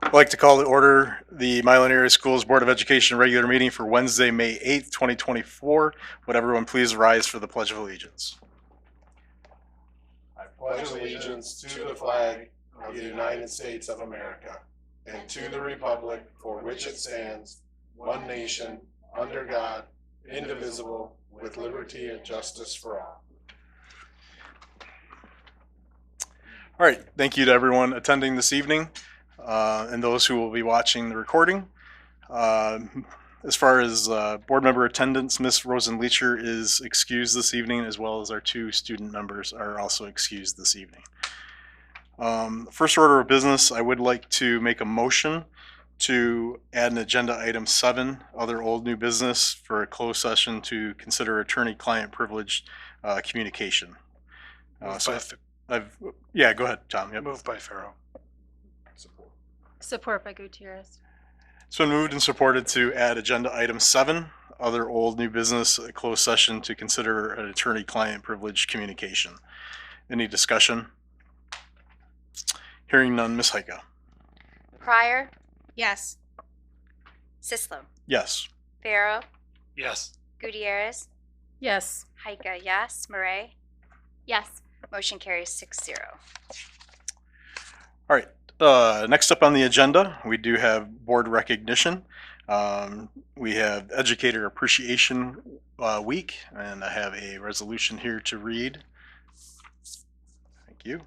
I'd like to call to order the Milan Area Schools Board of Education regular meeting for Wednesday, May 8th, 2024. Would everyone please rise for the Pledge of Allegiance? I pledge allegiance to the flag of the United States of America and to the republic for which it stands, one nation, under God, indivisible, with liberty and justice for all. All right, thank you to everyone attending this evening and those who will be watching the recording. As far as board member attendance, Ms. Rosen Leacher is excused this evening, as well as our two student members are also excused this evening. First order of business, I would like to make a motion to add an agenda item 7, other old new business, for a closed session to consider attorney-client privileged communication. Yeah, go ahead, Tom. Yep. Moved by Farrow. Support by Gutierrez. It's been moved and supported to add agenda item 7, other old new business, a closed session to consider an attorney-client privilege communication. Any discussion? Hearing none, Ms. Heika. Pryor, Yes. Sislo, Yes. Farrow, Yes. Gutierrez, Yes. Heika, yes, Murray. Yes. Motion carries 6-0. All right. Next up on the agenda, we do have board recognition. We have Educator Appreciation Week, and I have a resolution here to read. Thank you.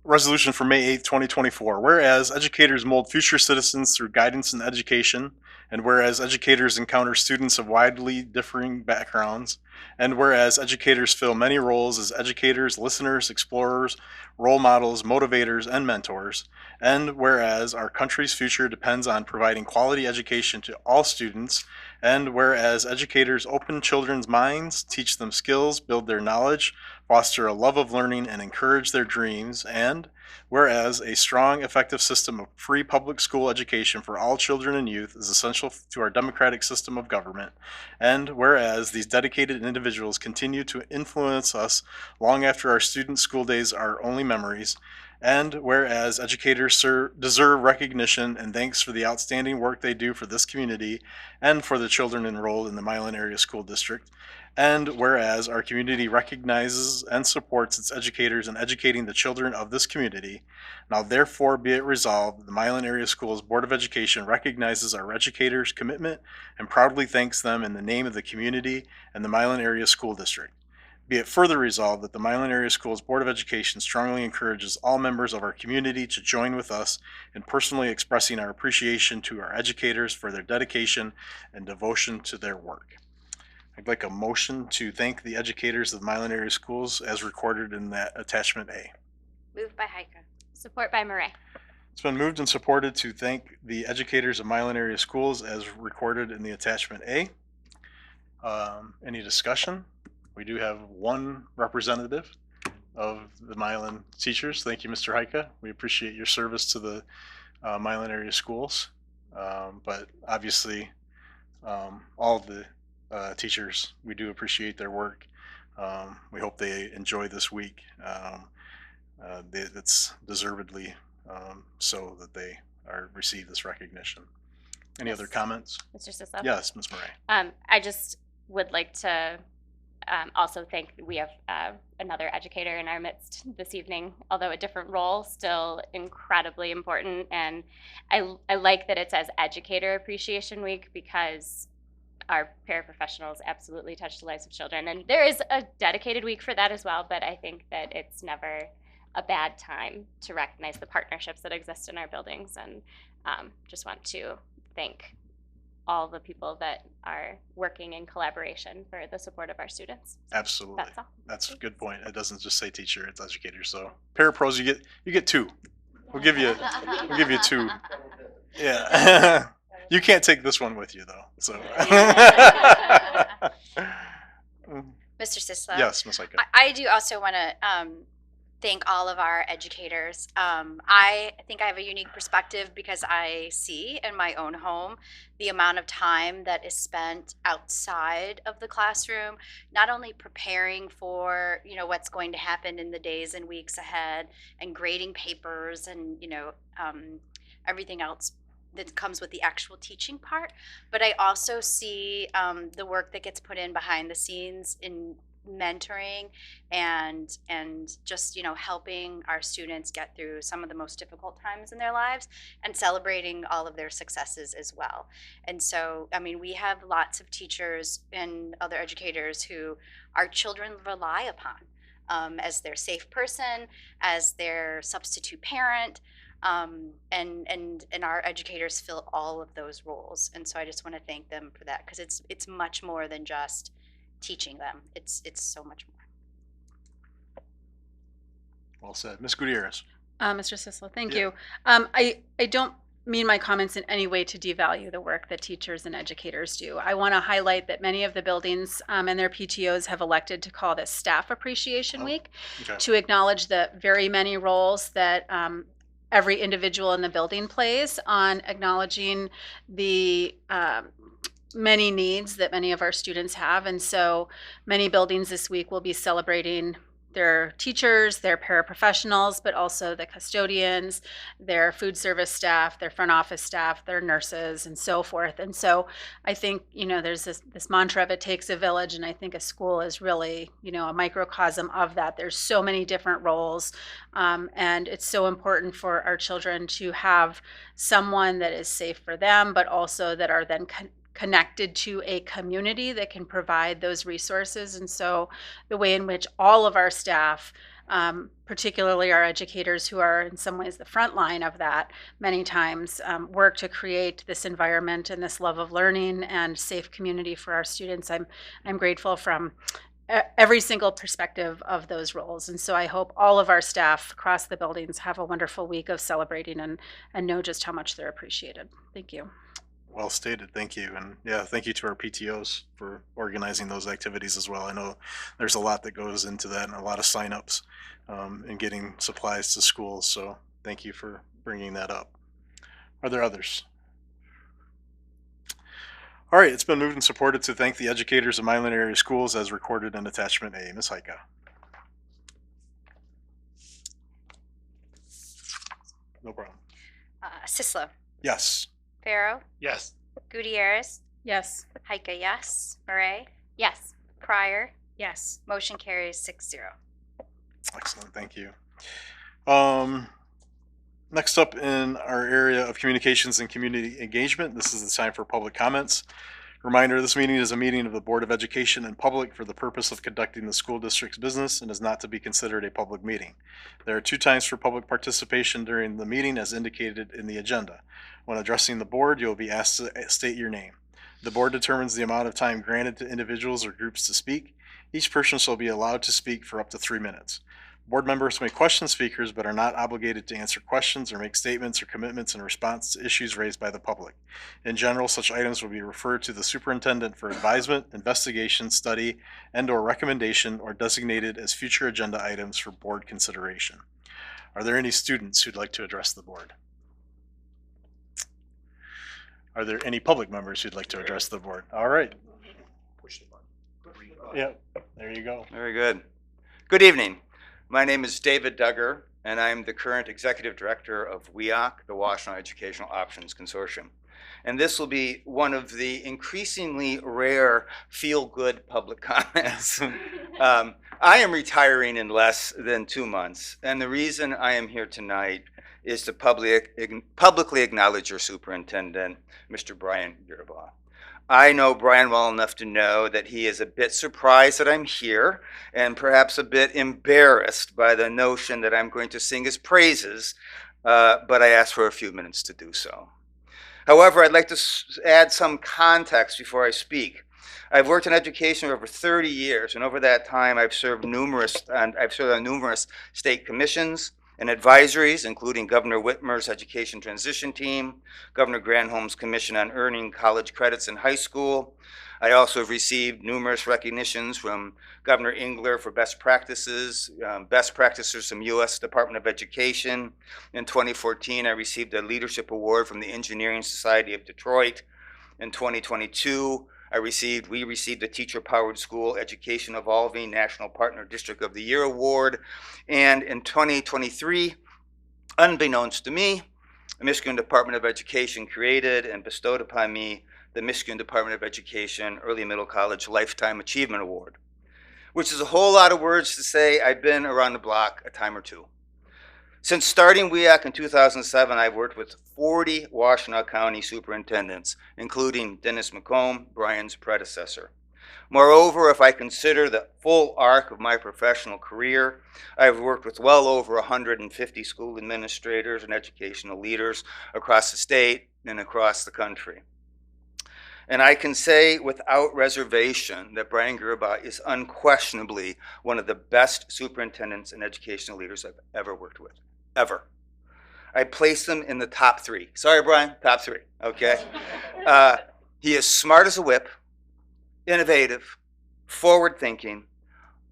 Resolution for May 8th, 2024. Whereas educators mold future citizens through guidance and education, and whereas educators encounter students of widely differing backgrounds, and whereas educators fill many roles as educators, listeners, explorers, role models, motivators, and mentors, and whereas our country's future depends on providing quality education to all students, and whereas educators open children's minds, teach them skills, build their knowledge, foster a love of learning, and encourage their dreams, and whereas a strong, effective system of free public school education for all children and youth is essential to our democratic system of government, and whereas these dedicated individuals continue to influence us long after our student school days are only memories, and whereas educators deserve recognition and thanks for the outstanding work they do for this community and for the children enrolled in the Milan Area School District, and whereas our community recognizes and supports its educators in educating the children of this community, now therefore be it resolved that the Milan Area Schools Board of Education recognizes our educators' commitment and proudly thanks them in the name of the community and the Milan Area School District. Be it further resolved that the Milan Area Schools Board of Education strongly encourages all members of our community to join with us in personally expressing our appreciation to our educators for their dedication and devotion to their work. I'd like a motion to thank the educators of the Milan Area Schools as recorded in that attachment A. Moved by Heika. Support by Murray. It's been moved and supported to thank the educators of Milan Area Schools as recorded in the attachment A. Any discussion? We do have one representative of the Milan teachers. Thank you, Mr. Heika. We appreciate your service to the Milan Area Schools. But obviously, all of the teachers, we do appreciate their work. We hope they enjoy this week. It's deservedly so that they receive this recognition. Any other comments? Mr. Sislo? Yes, Ms. Murray. I just would like to also thank, we have another educator in our midst this evening, although a different role, still incredibly important. And I like that it says Educator Appreciation Week because our paraprofessionals absolutely touch the lives of children. And there is a dedicated week for that as well, but I think that it's never a bad time to recognize the partnerships that exist in our buildings. And just want to thank all the people that are working in collaboration for the support of our students. Absolutely. That's all. That's a good point. It doesn't just say teacher, it's educator. So parapros, you get two. We'll give you two. Yeah. You can't take this one with you though. So Mr. Sislo? yes, Ms. Heika. I do also want to thank all of our educators. I think I have a unique perspective because I see in my own home the amount of time that is spent outside of the classroom, not only preparing for, what's going to happen in the days and weeks ahead and grading papers and, everything else that comes with the actual teaching part, but I also see the work that gets put in behind the scenes in mentoring and just helping our students get through some of the most difficult times in their lives and celebrating all of their successes as well. And so, I mean, we have lots of teachers and other educators who our children rely upon as their safe person, as their substitute parent, and our educators fill all of those roles. And so I just want to thank them for that, because it's much more than just teaching them. It's so much more. Well said. Ms. Gutierrez. Mr. Sislo, thank Yeah. you. I don't mean my comments in any way to devalue the work that teachers and educators do. I want to highlight that many of the buildings and their PTOs have elected to call this Staff Appreciation Oh, Week Okay. to acknowledge the very many roles that every individual in the building plays on acknowledging the many needs that many of our students have. And so many buildings this week will be celebrating their teachers, their paraprofessionals, but also the custodians, their food service staff, their front office staff, their nurses, and so forth. And so I think, there's this mantra of it takes a village, and I think a school is really, a microcosm of that. There's so many different roles, and it's so important for our children to have someone that is safe for them, but also that are then connected to a community that can provide those resources. And so the way in which all of our staff, particularly our educators who are in some ways the front line of that many times, work to create this environment and this love of learning and safe community for our students. I'm grateful from every single perspective of those roles. And so I hope all of our staff across the buildings have a wonderful week of celebrating and know just how much they're appreciated. Thank you. Well stated. Thank you. And yeah, thank you to our PTOs for organizing those activities as well. I know there's a lot that goes into that and a lot of signups and getting supplies to schools. So thank you for bringing that up. Are there others? All right, it's been moved and supported to thank the educators of Milan area schools as recorded in attachment A. Ms. Heika. No problem. Sislo, Yes. Pharaoh, Yes. Gutierrez, Yes. Heike, yes. Murray, Yes. Pryor, Yes. motion carries 6-0. Excellent, thank you. Next up in our area of communications and community engagement, this is the time for public comments. Reminder, this meeting is a meeting of the Board of Education in public for the purpose of conducting the school district's business and is not to be considered a public meeting. There are 2 times for public participation during the meeting as indicated in the agenda. When addressing the board, you will be asked to state your name. The board determines the amount of time granted to individuals or groups to speak. Each person shall be allowed to speak for up to 3 minutes. Board members may question speakers but are not obligated to answer questions or make statements or commitments in response to issues raised by the public. In general, such items will be referred to the superintendent for advisement, investigation, study, and/or recommendation, or designated as future agenda items for board consideration. Are there any students who'd like to address the board? Are there any public members who'd like to address the board? All right. Push the button. Yep, there you go. Very good. Good evening. My name is David Duggar, and I'm the current Executive Director of WEOC, the Washtenaw Educational Options Consortium. And this will be one of the increasingly rare feel-good public comments. I am retiring in less than 2 months, and the reason I am here tonight is to publicly acknowledge your superintendent, Mr. Brian Girabaugh. I know Brian well enough to know that he is a bit surprised that I'm here and perhaps a bit embarrassed by the notion that I'm going to sing his praises, but I asked for a few minutes to do so. However, I'd like to add some context before I speak. I've worked in education for over 30 years, and over that time I've served on numerous state commissions and advisories, including Governor Whitmer's Education Transition Team, Governor Granholm's Commission on Earning College Credits in High School, I also have received numerous recognitions from Governor Engler for best practices from U.S. Department of Education. In 2014, I received a leadership award from the Engineering Society of Detroit. In 2022, we received the Teacher Powered School Education Evolving National Partner District of the Year Award. And in 2023, unbeknownst to me, the Michigan Department of Education created and bestowed upon me the Michigan Department of Education Early Middle College Lifetime Achievement Award, which is a whole lot of words to say I've been around the block a time or two. Since starting WEAC in 2007, I've worked with 40 Washtenaw County superintendents, including Dennis McComb, Brian's predecessor. Moreover, if I consider the full arc of my professional career, I've worked with well over 150 school administrators and educational leaders across the state and across the country. And I can say without reservation that Brian Gerba is unquestionably one of the best superintendents and educational leaders I've ever worked with, ever. I place him in the top three. Sorry, Brian, top three, okay? He is smart as a whip, innovative, forward-thinking,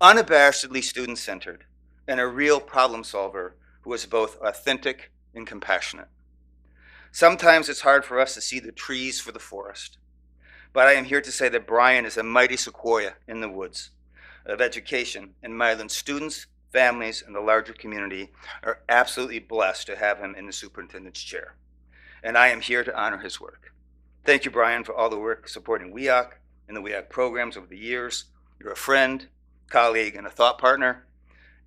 unabashedly student-centered, and a real problem solver who is both authentic and compassionate. Sometimes it's hard for us to see the trees for the forest, but I am here to say that Brian is a mighty sequoia in the woods of education, and Milan's students, families, and the larger community are absolutely blessed to have him in the superintendent's chair. And I am here to honor his work. Thank you, Brian, for all the work supporting WEAC and the WEAC programs over the years. You're a friend, colleague, and a thought partner.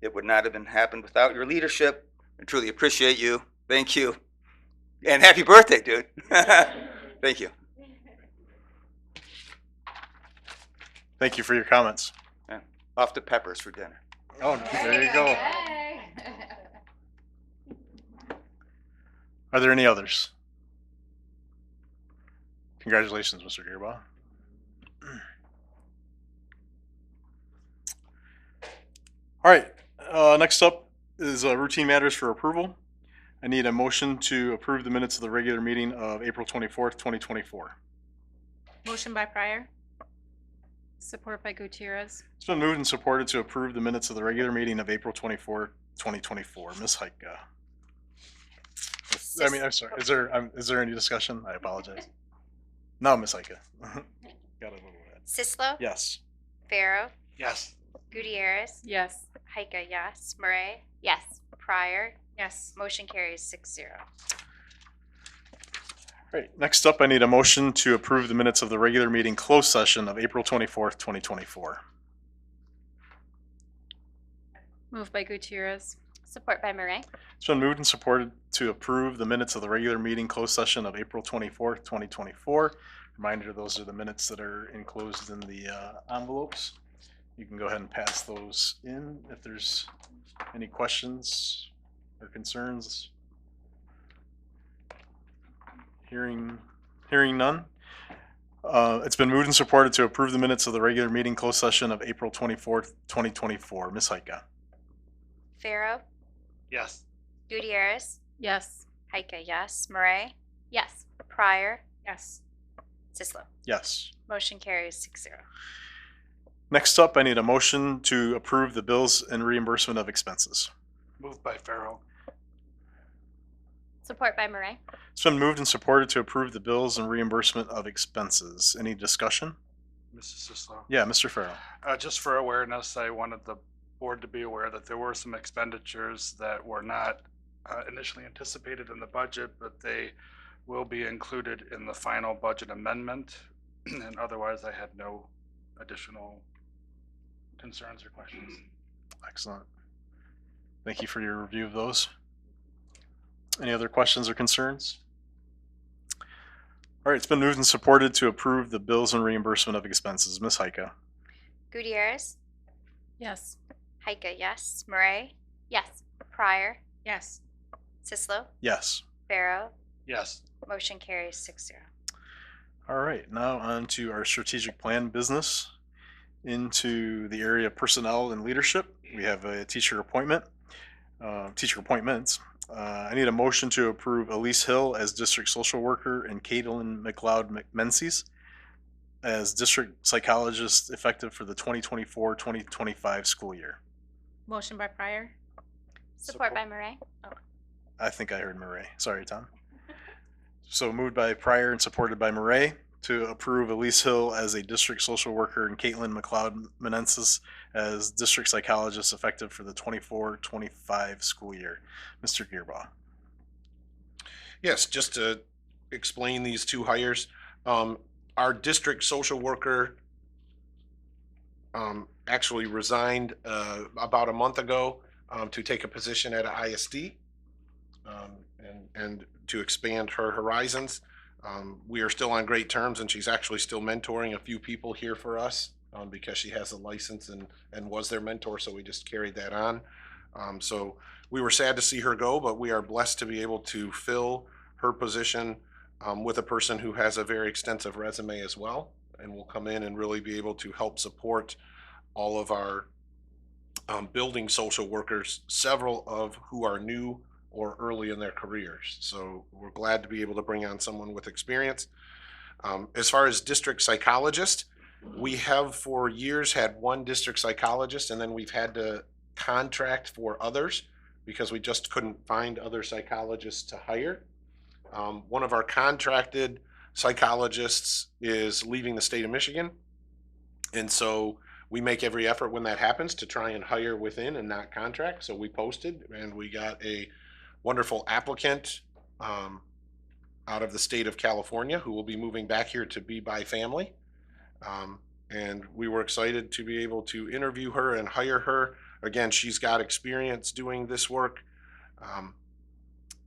It would not have happened without your leadership. I truly appreciate you. Thank you. And happy birthday, dude. Thank you. Thank you for your comments. Yeah. Off to Peppers for dinner. Oh, there you go. Are there any others? Congratulations, Mr. Gerba. All right, next up is routine matters for approval. I need a motion to approve the minutes of the regular meeting of April 24th, 2024. Motion by Pryor. Support by Gutierrez. It's been moved and supported to approve the minutes of the regular meeting of April 24th, 2024. Ms. Heike. I'm sorry. Is there any discussion? I apologize. No, Ms. Heike. Got a little bit. Sislo? Yes. Farrow? Yes. Gutierrez? Yes. Heike, yes. Murray? Yes. Pryor? Yes. Motion carries 6-0. All right, next up, I need a motion to approve the minutes of the regular meeting closed session of April 24th, 2024. Moved by Gutierrez. Support by Murray. It's been moved and supported to approve the minutes of the regular meeting closed session of April 24th, 2024. Reminder, those are the minutes that are enclosed in the envelopes. You can go ahead and pass those in if there's any questions or concerns. Hearing none. It's been moved and supported to approve the minutes of the regular meeting closed session of April 24th, 2024. Ms. Heike. Farrow? Yes. Gutierrez? Yes. Heike, yes. Murray? Yes. Pryor? Yes. Sislo? Yes. Motion carries 6-0. Next up, I need a motion to approve the bills and reimbursement of expenses. Moved by Farrow. Support by Murray. It's been moved and supported to approve the bills and reimbursement of expenses. Any discussion? Mrs. Sislo. Yeah, Mr. Farrell. Just for awareness, I wanted the board to be aware that there were some expenditures that were not initially anticipated in the budget, but they will be included in the final budget amendment. And otherwise, I had no additional concerns or questions. Excellent. Thank you for your review of those. Any other questions or concerns? All right, it's been moved and supported to approve the bills and reimbursement of expenses. Ms. Heike. Gutierrez? Yes. Heike, yes. Murray? Yes. Pryor? Yes. Sislo? Yes. Farrow? Yes. Motion carries 6-0. All right, now on to our strategic plan business. Into the area of personnel and leadership, we have a teacher appointments. I need a motion to approve Elise Hill as district social worker and Caitlin McLeod Menzies as district psychologist effective for the 2024-2025 school year. Motion by Pryor. Support by Murray. I think I heard Murray. Sorry, Tom. So moved by Pryor and supported by Murray to approve Elise Hill as a district social worker and Caitlin McLeod Menensis as district psychologist effective for the 24-25 school year. Mr. Gearbaugh. Yes, just to explain these two hires, our district social worker actually resigned about a month ago to take a position at a ISD and to expand her horizons. We are still on great terms, and she's actually still mentoring a few people here for us because she has a license and was their mentor, so we just carried that on. So we were sad to see her go, but we are blessed to be able to fill her position with a person who has a very extensive resume as well, and will come in and really be able to help support all of our building social workers, several of who are new or early in their careers. So we're glad to be able to bring on someone with experience. As far as district psychologist, we have for years had one district psychologist, and then we've had to contract for others because we just couldn't find other psychologists to hire. One of our contracted psychologists is leaving the state of Michigan. And so we make every effort when that happens to try and hire within and not contract. So we posted and we got a wonderful applicant out of the state of California who will be moving back here to be by family. And we were excited to be able to interview her and hire her. Again, she's got experience doing this work.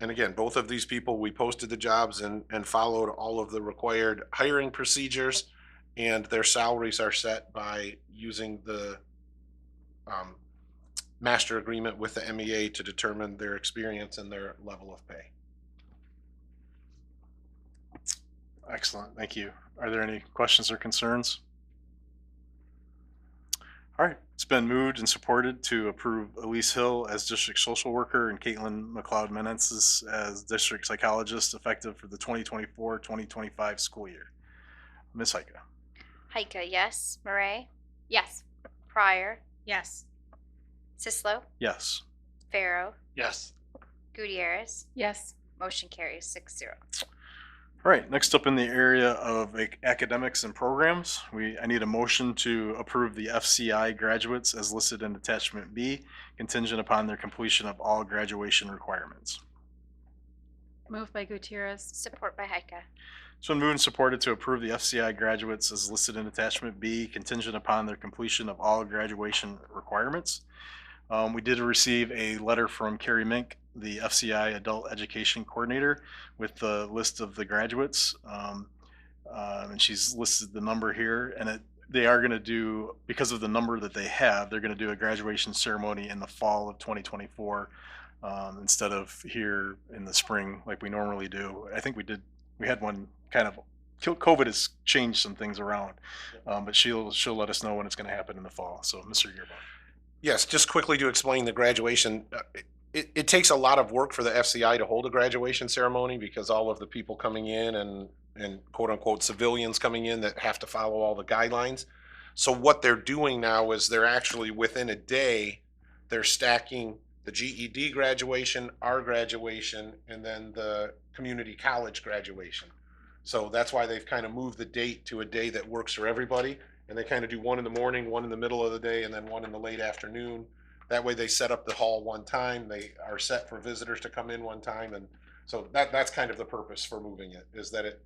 And again, both of these people, we posted the jobs and followed all of the required hiring procedures, and their salaries are set by using the master agreement with the MEA to determine their experience and their level of pay. Excellent. Thank you. Are there any questions or concerns? All right. It's been moved and supported to approve Elise Hill as district social worker and Caitlin McLeod Menensis as district psychologist effective for the 2024-2025 school year. Ms. Heike. Heike, yes. Murray, Yes. Pryor, Yes. Sislo, Yes. Farrow, Yes. Gutierrez. Yes. Motion carries 6-0. All right, next up in the area of academics and programs, I need a motion to approve the FCI graduates as listed in attachment B, contingent upon their completion of all graduation requirements. Moved by Gutierrez. Support by Heike. It's been moved and supported to approve the FCI graduates as listed in attachment B, contingent upon their completion of all graduation requirements. We did receive a letter from Carrie Mink, the FCI Adult Education Coordinator, with the list of the graduates. And she's listed the number here. And they are going to do, because of the number that they have, they're going to do a graduation ceremony in the fall of 2024 instead of here in the spring like we normally do. I think we had one kind of, COVID has changed some things around, but she'll let us know when it's going to happen in the fall. So, Mr. Gearbaugh. Yes, just quickly to explain the graduation. It takes a lot of work for the FCI to hold a graduation ceremony because all of the people coming in and quote unquote civilians coming in that have to follow all the guidelines. So what they're doing now is they're actually within a day, they're stacking the GED graduation, our graduation, and then the community college graduation. So that's why they've kind of moved the date to a day that works for everybody. And they kind of do one in the morning, one in the middle of the day, and then one in the late afternoon. That way they set up the hall one time. They are set for visitors to come in one time. And so that's kind of the purpose for moving it, is that it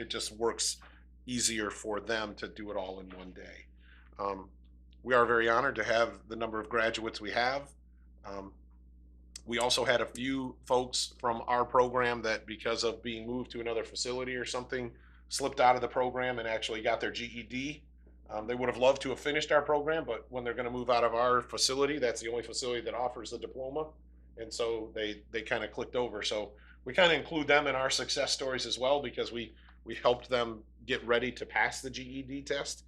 just works easier for them to do it all in one day. We are very honored to have the number of graduates we have. We also had a few folks from our program that, because of being moved to another facility or something, slipped out of the program and actually got their GED. They would have loved to have finished our program, but when they're going to move out of our facility, that's the only facility that offers the diploma. And so they kind of clicked over. So we kind of include them in our success stories as well, because we helped them get ready to pass the GED test.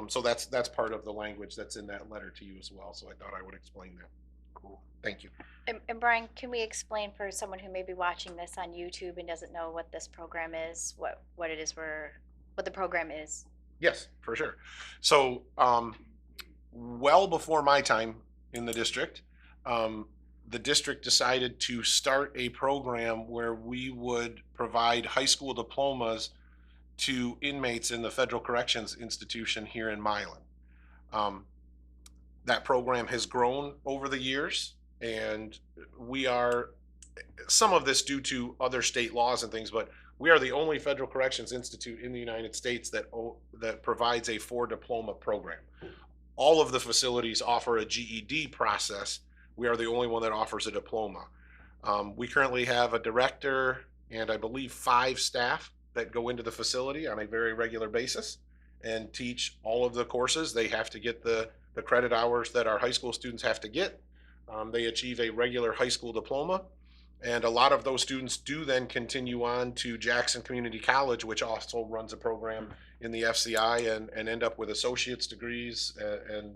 So that's part of the language that's in that letter to you as well. So I thought I would explain that. Cool. Thank you. And Brian, can we explain for someone who may be watching this on YouTube and doesn't know what this program is, what it is what the program is? Yes, for sure. So, well before my time in the district decided to start a program where we would provide high school diplomas to inmates in the Federal Corrections Institution here in Milan. Um, that program has grown over the years, and we are some of this due to other state laws and things, but we are the only federal corrections institute in the United States that provides a 4 diploma program. All of the facilities offer a GED process. We are the only one that offers a diploma. We currently have a director and I believe 5 staff that go into the facility on a very regular basis and teach all of the courses. They have to get the credit hours that our high school students have to get. They achieve a regular high school diploma. And a lot of those students do then continue on to Jackson Community College, which also runs a program in the FCI and end up with associate's degrees and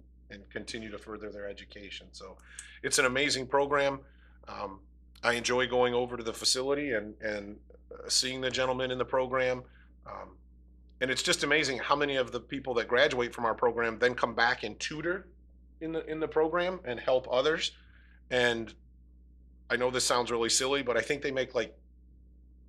continue to further their education. So it's an amazing program. Um, I enjoy going over to the facility and seeing the gentlemen in the program. Um, and it's just amazing how many of the people that graduate from our program then come back and tutor in the program and help others. And I know this sounds really silly, but I think they make like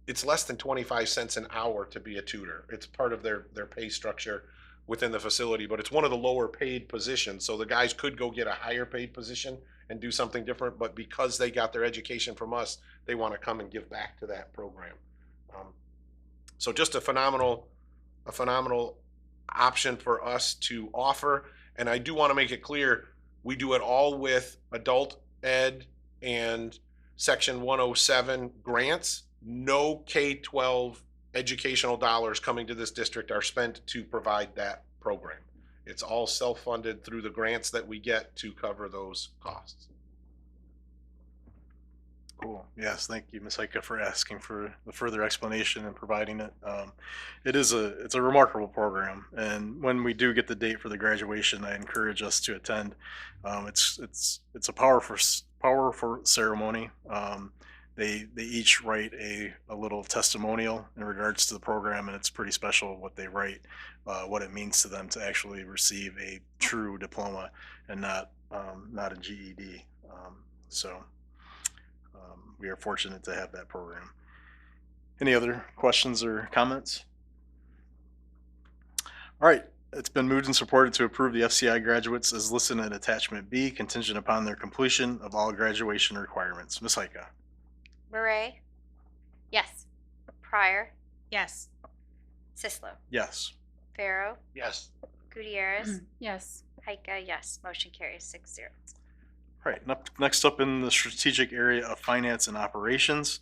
it's less than 25 cents an hour to be a tutor. It's part of their pay structure within the facility, but it's one of the lower paid positions. So the guys could go get a higher paid position and do something different, but because they got their education from us, they want to come and give back to that program. Um, so just a phenomenal option for us to offer. And I do want to make it clear, we do it all with adult ed and Section 107 grants. No K-12 educational dollars coming to this district are spent to provide that program. It's all self-funded through the grants that we get to cover those costs. Cool. Yes, thank you, Ms. Heike, for asking for the further explanation and providing it. It's a remarkable program, and when we do get the date for the graduation, I encourage us to attend. It's a powerful ceremony. They each write a little testimonial in regards to the program, and it's pretty special what they write, what it means to them to actually receive a true diploma and not a GED. So we are fortunate to have that program. Any other questions or comments? All right, it's been moved and supported to approve the FCI graduates as listed in attachment B, contingent upon their completion of all graduation requirements. Ms. Heike? Murray, Yes. Pryor, Yes. Sislo, Yes. Pharaoh, Yes. Gutierrez, Yes. Heike, yes. Motion carries 6-0. All right, next up in the strategic area of finance and operations,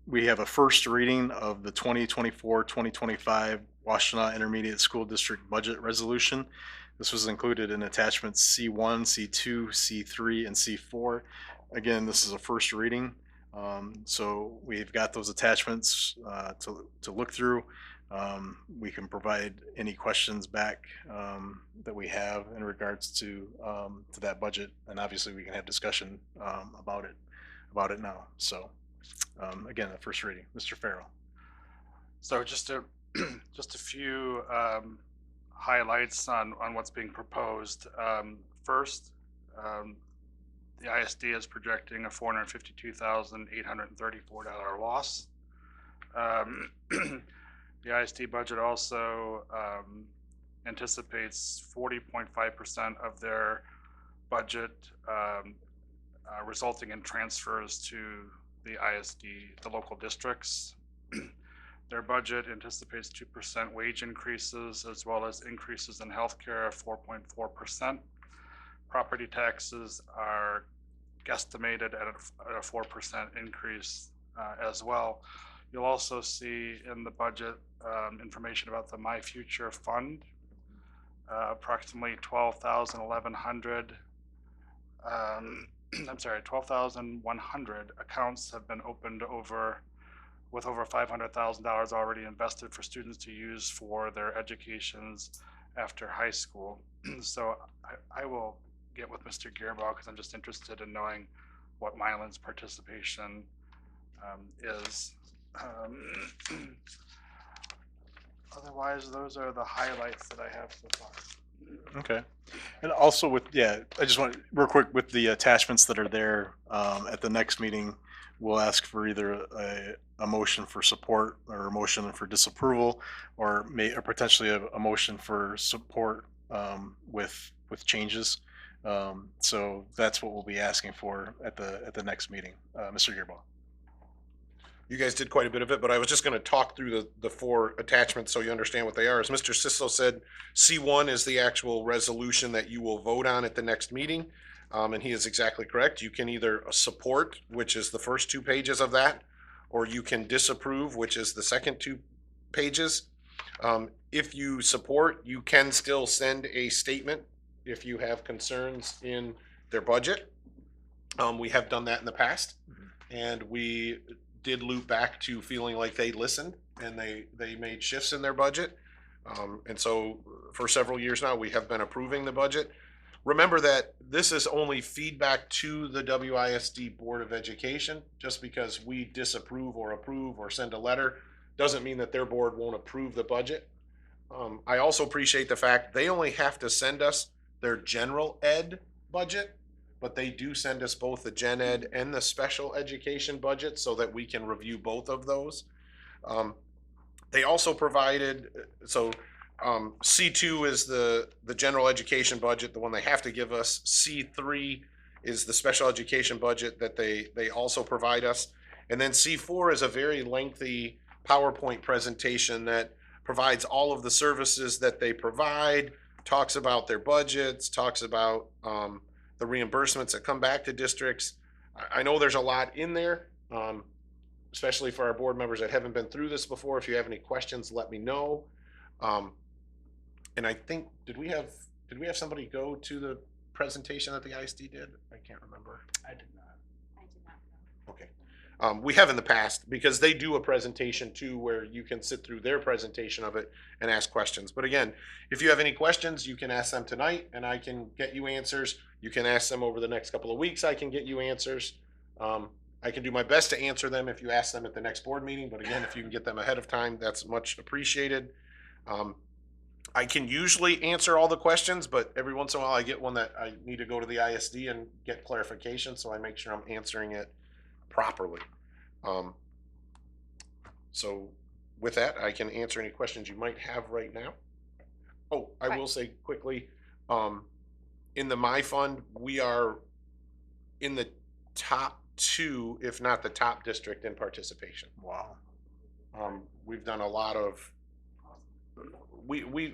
we have a first reading of the 2024-2025 Washtenaw Intermediate School District Budget Resolution. This was included in attachments C1, C2, C3, and C4. Again, this is a first reading, so we've got those attachments to look through. We can provide any questions back that we have in regards to that budget, and obviously we can have discussion about it now. So again, the first reading, Mr. Farrell. So just a just a few highlights on what's being proposed. First, the ISD is projecting a $452,834 loss. The ISD budget also anticipates 40.5% of their budget resulting in transfers to the ISD, the local districts. Their budget anticipates 2% wage increases as well as increases in healthcare of 4.4%. Property taxes are guesstimated at a 4% increase as well. You'll also see in the budget information about the My Future Fund. Approximately 12,100 accounts have been opened with over $500,000 already invested for students to use for their educations after high school. So I will get with Mr. Gearbaugh because I'm just interested in knowing what Milan's participation is. Otherwise, those are the highlights that I have so far. Okay. And also with, yeah, I just want, real quick, with the attachments that are there, at the next meeting, we'll ask for either a motion for support or a motion for disapproval, or potentially a motion for support, with changes. So that's what we'll be asking for at the next meeting. Mr. Gearbaugh. You guys did quite a bit of it, but I was just going to talk through the four attachments so you understand what they are. As Mr. Sislo said, C1 is the actual resolution that you will vote on at the next meeting. And he is exactly correct. You can either support, which is the first 2 pages of that, or you can disapprove, which is the second 2 pages. If you support, you can still send a statement if you have concerns in their budget. We have done that in the past, and we did loop back to feeling like they listened and they made shifts in their budget. And so for several years now, we have been approving the budget. Remember that this is only feedback to the WISD Board of Education. Just because we disapprove or approve or send a letter doesn't mean that their board won't approve the budget. I also appreciate the fact they only have to send us their general ed budget, but they do send us both the gen ed and the special education budget so that we can review both of those. They also provided, so C2 is the general education budget, the one they have to give us. C3 is the special education budget that they also provide us. And then C4 is a very lengthy PowerPoint presentation that provides all of the services that they provide, talks about their budgets, talks about the reimbursements that come back to districts. I know there's a lot in there, especially for our board members that haven't been through this before. If you have any questions, let me know. And I think, did we have somebody go to the presentation that the ISD did? I can't remember. I did not. I did not know. Okay. We have in the past, because they do a presentation too where you can sit through their presentation of it and ask questions. But again, if you have any questions, you can ask them tonight and I can get you answers. You can ask them over the next couple of weeks. I can get you answers. I can do my best to answer them if you ask them at the next board meeting. But again, if you can get them ahead of time, that's much appreciated. I can usually answer all the questions, but every once in a while I get one that I need to go to the ISD and get clarification. So I make sure I'm answering it properly. So with that, I can answer any questions you might have right now. Oh, I will say quickly, in the My Fund, we are in the top 2, if not the top district in participation. Wow. We've done a lot of, we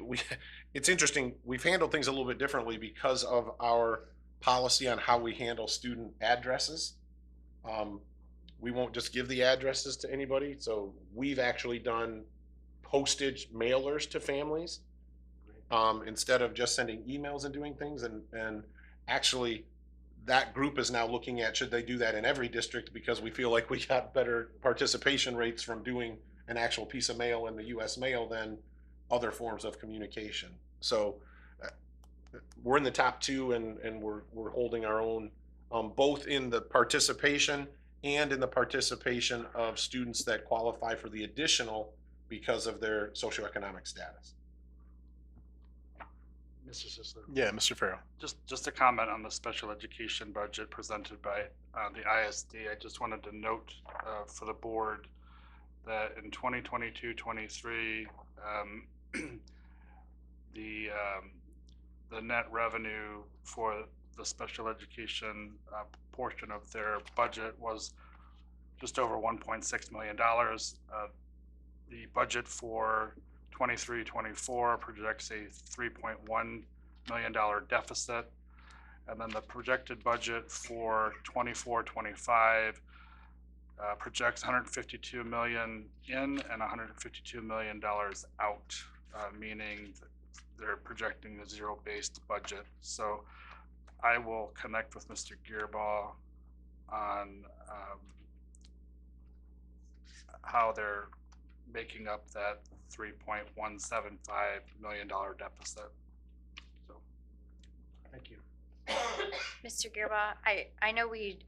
it's interesting. We've handled things a little bit differently because of our policy on how we handle student addresses. We won't just give the addresses to anybody. So we've actually done postage mailers to families, instead of just sending emails and doing things. And actually that group is now looking at, should they do that in every district, because we feel like we got better participation rates from doing an actual piece of mail in the US mail than other forms of communication. So we're in the top 2 and we're holding our own, both in the participation and in the participation of students that qualify for the additional because of their socioeconomic status. Mr. Sisler. Yeah, Mr. Farrell. Just a comment on the special education budget presented by the ISD. I just wanted to note for the board that in 2022-23, the net revenue for the special education portion of their budget was just over $1.6 million. The budget for 23-24 projects a $3.1 million deficit. And then the projected budget for 24-25 projects 152 million in and 152 million dollars out, meaning that they're projecting a zero-based budget. So I will connect with Mr. Gearbaugh on how they're making up that $3.175 million deficit. So, thank you. Mr. Gearbaugh, I know we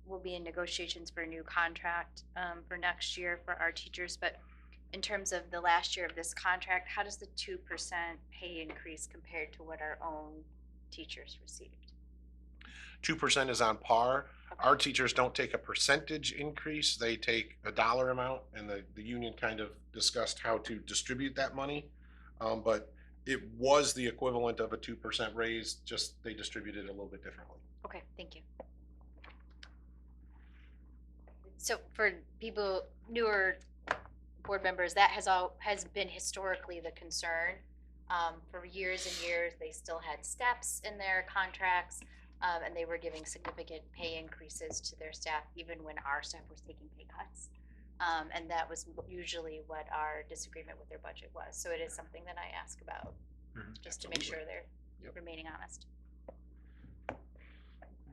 will be in negotiations for a new contract for next year for our teachers, but in terms of the last year of this contract, how does the 2% pay increase compared to what our own teachers received? 2% is on par. Our teachers don't take a percentage increase, they take a dollar amount, and the union kind of discussed how to distribute that money. But it was the equivalent of a 2% raise, just they distributed it a little bit differently. Okay, thank you. So for people, newer board members, that has been historically the concern. For years and years, they still had steps in their contracts, and they were giving significant pay increases to their staff, even when our staff was taking pay cuts. And that was usually what our disagreement with their budget was. So it is something that I ask about, just to make sure they're remaining honest.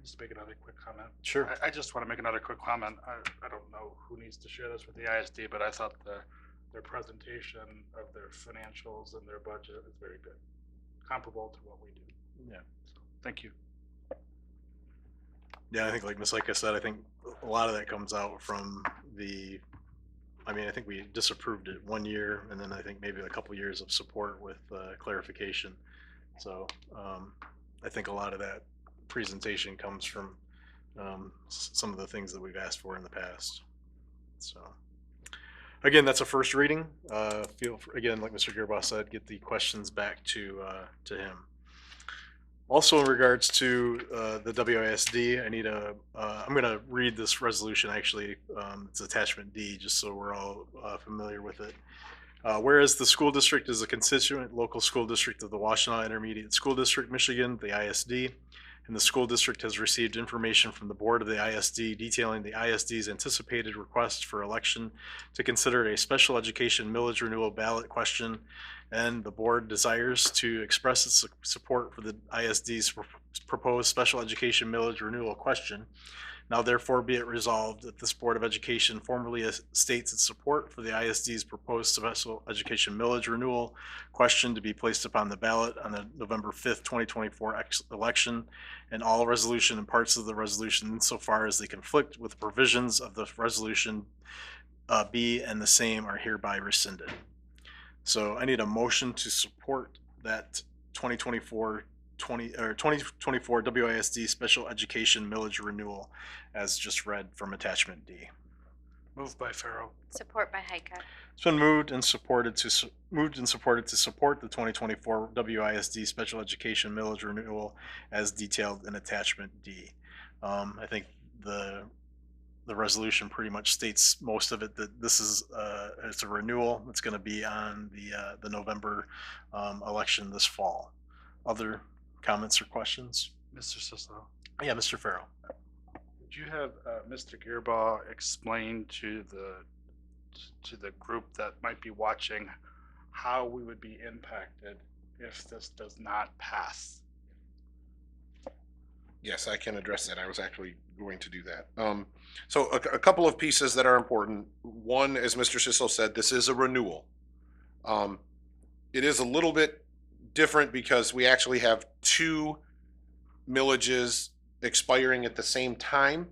Just make another quick comment. Sure. I just want to make another quick comment. I don't know who needs to share this with the ISD, but I thought their presentation of their financials and their budget is very good, comparable to what we do. Yeah. So, thank you. Yeah, I think like Ms. Leica said, I think a lot of that comes out from I think we disapproved it 1 year, and then I think maybe a couple years of support with clarification. So I think a lot of that presentation comes from some of the things that we've asked for in the past. So again, that's a first reading. Feel free, again, like Mr. Gearboss said, get the questions back to him. Also, in regards to the WISD, I'm going to read this resolution. Actually, it's attachment D, just so we're all familiar with it. Whereas the school district is a constituent local school district of the Washtenaw Intermediate School District, Michigan, the ISD, and the school district has received information from the board of the ISD detailing the ISD's anticipated request for election to consider a special education millage renewal ballot question, and the board desires to express its support for the ISD's proposed special education millage renewal question. Now therefore be it resolved that this Board of Education formally states its support for the ISD's proposed special education millage renewal question to be placed upon the ballot on the November 5th, 2024 election, and all resolution and parts of the resolution insofar as they conflict with the provisions of the resolution B and the same are hereby rescinded. So I need a motion to support that 2024 WISD special education millage renewal as just read from attachment D. Moved by Farrow. Support by Heika. It's been moved and supported to support the 2024 WISD special education millage renewal as detailed in attachment D. I think the resolution pretty much states most of it, that this is it's a renewal. It's going to be on the November election this fall. Other comments or questions? Mr. Sislo, Yeah, Mr. Farrell. would you have Mr. Gearbaugh explain to the group that might be watching how we would be impacted if this does not pass? Yes, I can address that. I was actually going to do that. So a couple of pieces that are important. One, as Mr. Sissel said, this is a renewal. It is a little bit different because we actually have two millages expiring at the same time.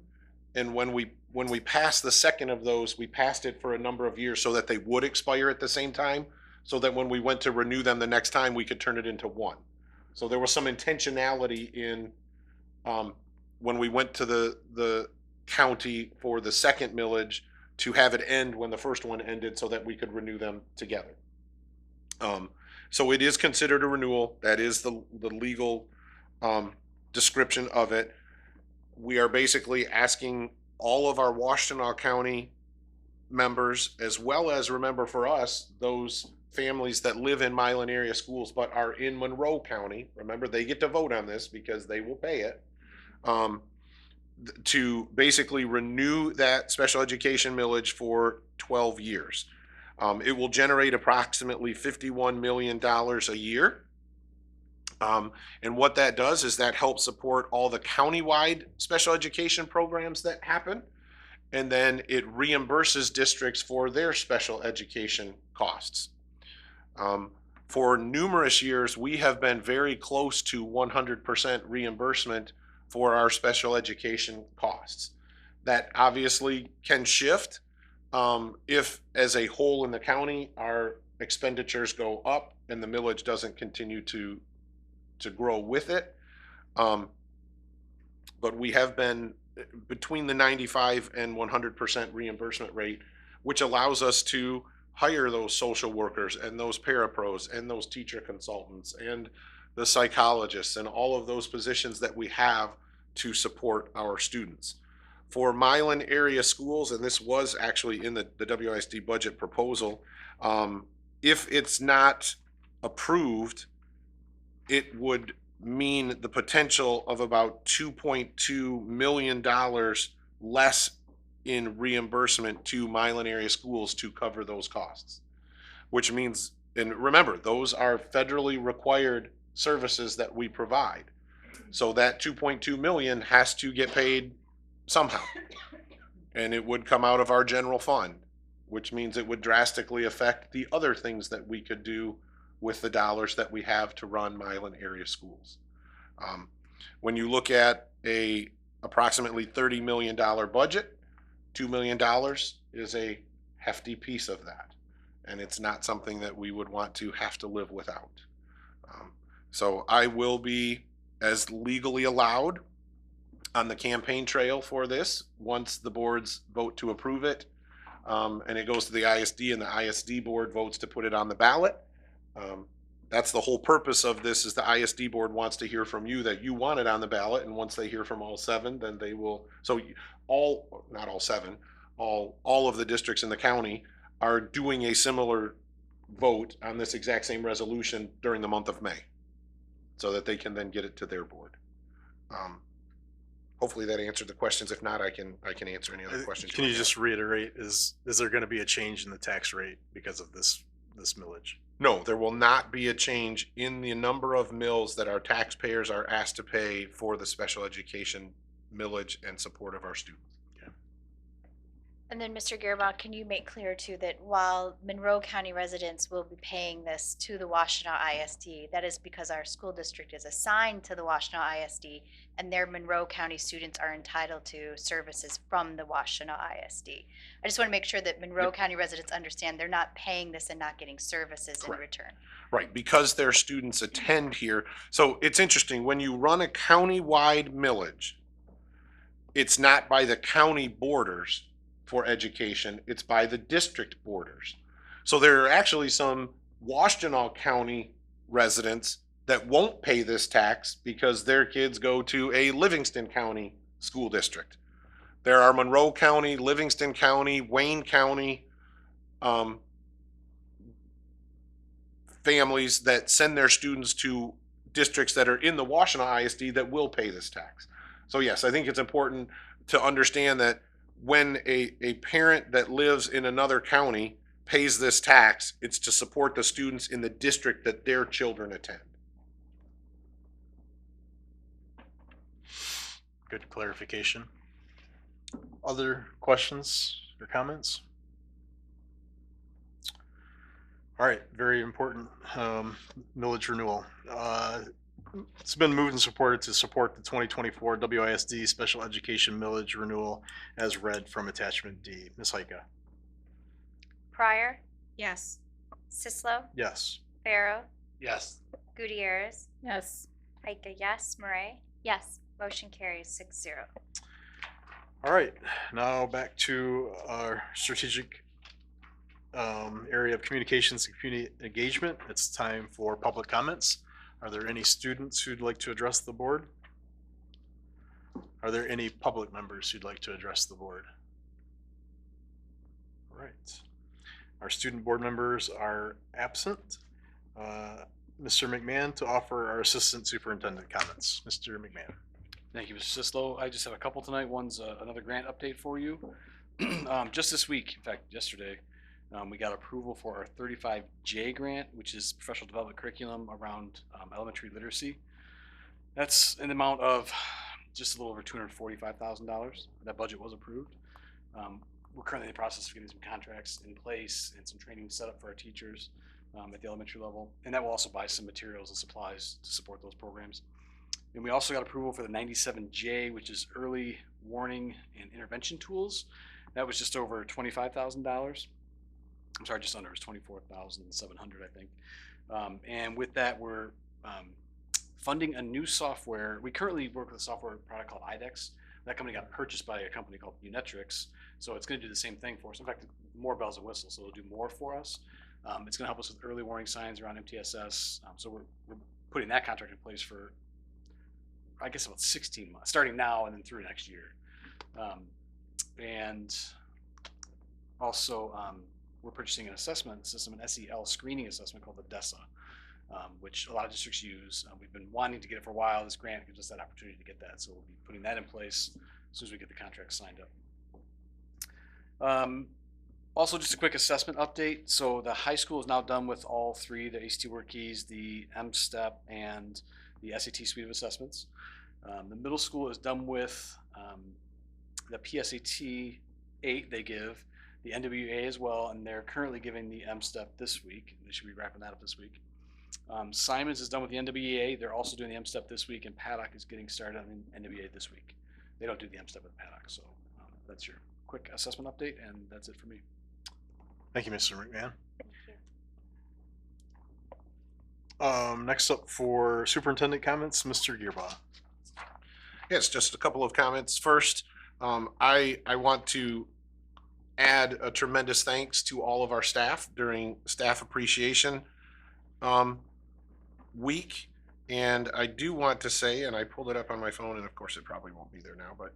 And when we passed the second of those, we passed it for a number of years so that they would expire at the same time, so that when we went to renew them the next time, we could turn it into one. So there was some intentionality in when we went to the county for the second millage to have it end when the first one ended so that we could renew them together. So it is considered a renewal. That is the legal description of it. We are basically asking all of our Washtenaw County members, as well as, remember for us, those families that live in Milan area schools but are in Monroe County, remember they get to vote on this because they will pay it, to basically renew that special education millage for 12 years. It will generate approximately $51 million a year. And what that does is that helps support all the countywide special education programs that happen. And then it reimburses districts for their special education costs. For numerous years, we have been very close to 100% reimbursement for our special education costs. That obviously can shift. if as a whole in the county, our expenditures go up and the millage doesn't continue to grow with it. But we have been between the 95 and 100% reimbursement rate, which allows us to hire those social workers and those parapros and those teacher consultants and the psychologists and all of those positions that we have to support our students. For Milan area schools, and this was actually in the WISD budget proposal, if it's not approved, it would mean the potential of about $2.2 million less in reimbursement to Milan area schools to cover those costs. Which means, and remember, those are federally required services that we provide. So that 2.2 million has to get paid somehow. And it would come out of our general fund, which means it would drastically affect the other things that we could do with the dollars that we have to run Milan area schools. When you look at a approximately $30 million budget, $2 million is a hefty piece of that. And it's not something that we would want to have to live without. So I will be, as legally allowed, on the campaign trail for this once the boards vote to approve it. And it goes to the ISD and the ISD board votes to put it on the ballot. That's the whole purpose of this, is the ISD board wants to hear from you that you want it on the ballot. And once they hear from all seven, then they will, so all, not all seven, all of the districts in the county are doing a similar vote on this exact same resolution during the month of May, so that they can then get it to their board. Hopefully that answered the questions. If not, I can answer any other questions. Can you just reiterate, is there going to be a change in the tax rate because of this millage? No, there will not be a change in the number of mills that our taxpayers are asked to pay for the special education millage and support of our students. And then, Mr. Gearbock, can you make clear too that while Monroe County residents will be paying this to the Washtenaw ISD, that is because our school district is assigned to the Washtenaw ISD, and their Monroe County students are entitled to services from the Washtenaw ISD. I just want to make sure that Monroe County residents understand they're not paying this and not getting services Correct. in return. Right, because their students attend here. So it's interesting, when you run a county-wide millage, it's not by the county borders for education, it's by the district borders. So there are actually some Washtenaw County residents that won't pay this tax because their kids go to a Livingston County school district. There are Monroe County, Livingston County, Wayne County families that send their students to districts that are in the Washtenaw ISD that will pay this tax. So yes, I think it's important to understand that when a parent that lives in another county pays this tax, it's to support the students in the district that their children attend. Good clarification. Other questions or comments? All right, very important millage renewal. It's been moved and supported to support the 2024 WISD Special Education Millage Renewal as read from Attachment D. Ms. Heike? Pryor, Yes. Sislo, Yes. Farrow, Yes. Gutierrez, Yes. Heike, yes, Murray. Yes. Motion carries 6-0. All right, now back to our strategic area of communications and community engagement. It's time for public comments. Are there any students who'd like to address the board? Are there any public members who'd like to address the board? All right. Our student board members are absent. Mr. McMahon to offer our assistant superintendent comments. Mr. McMahon. Thank you, Mr. Sislo. I just have a couple tonight. One's another grant update for you. Just this week, in fact, yesterday, we got approval for our 35J grant, which is professional development curriculum around elementary literacy. That's an amount of just a little over $245,000. That budget was approved. We're currently in the process of getting some contracts in place and some training set up for our teachers at the elementary level. And that will also buy some materials and supplies to support those programs. And we also got approval for the 97J, which is early warning and intervention tools. That was just over $25,000. I'm sorry, just under. It was 24,700, I think. And with that, we're funding a new software. We currently work with a software product called IDEX. That company got purchased by a company called Unitrix, so it's going to do the same thing for us. In fact, more bells and whistles, so it'll do more for us. It's going to help us with early warning signs around MTSS. So we're putting that contract in place for, I guess, about 16 months, starting now and then through next year. And also, we're purchasing an assessment system, an SEL screening assessment called the DESA, which a lot of districts use. We've been wanting to get it for a while. This grant gives us that opportunity to get that, so we'll be putting that in place as soon as we get the contract signed up. Also, just a quick assessment update. So the high school is now done with all three, the ACT Work Keys, the M-STEP, and the SAT suite of assessments. The middle school is done with the PSAT 8 they give, the NWA as well, and they're currently giving the M-STEP this week. They should be wrapping that up this week. Simons is done with the NWA. They're also doing the M-STEP this week, and Paddock is getting started on the NWA this week. They don't do the M-STEP with Paddock, so that's your quick assessment update, and that's it for me. Thank you, Mr. McMahon. Thank you. Next up for superintendent comments, Mr. Gearbaugh. Yes, just a couple of comments. First, I want to add a tremendous thanks to all of our staff during Staff Appreciation Week. And I do want to say, and I pulled it up on my phone, and of course it probably won't be there now, but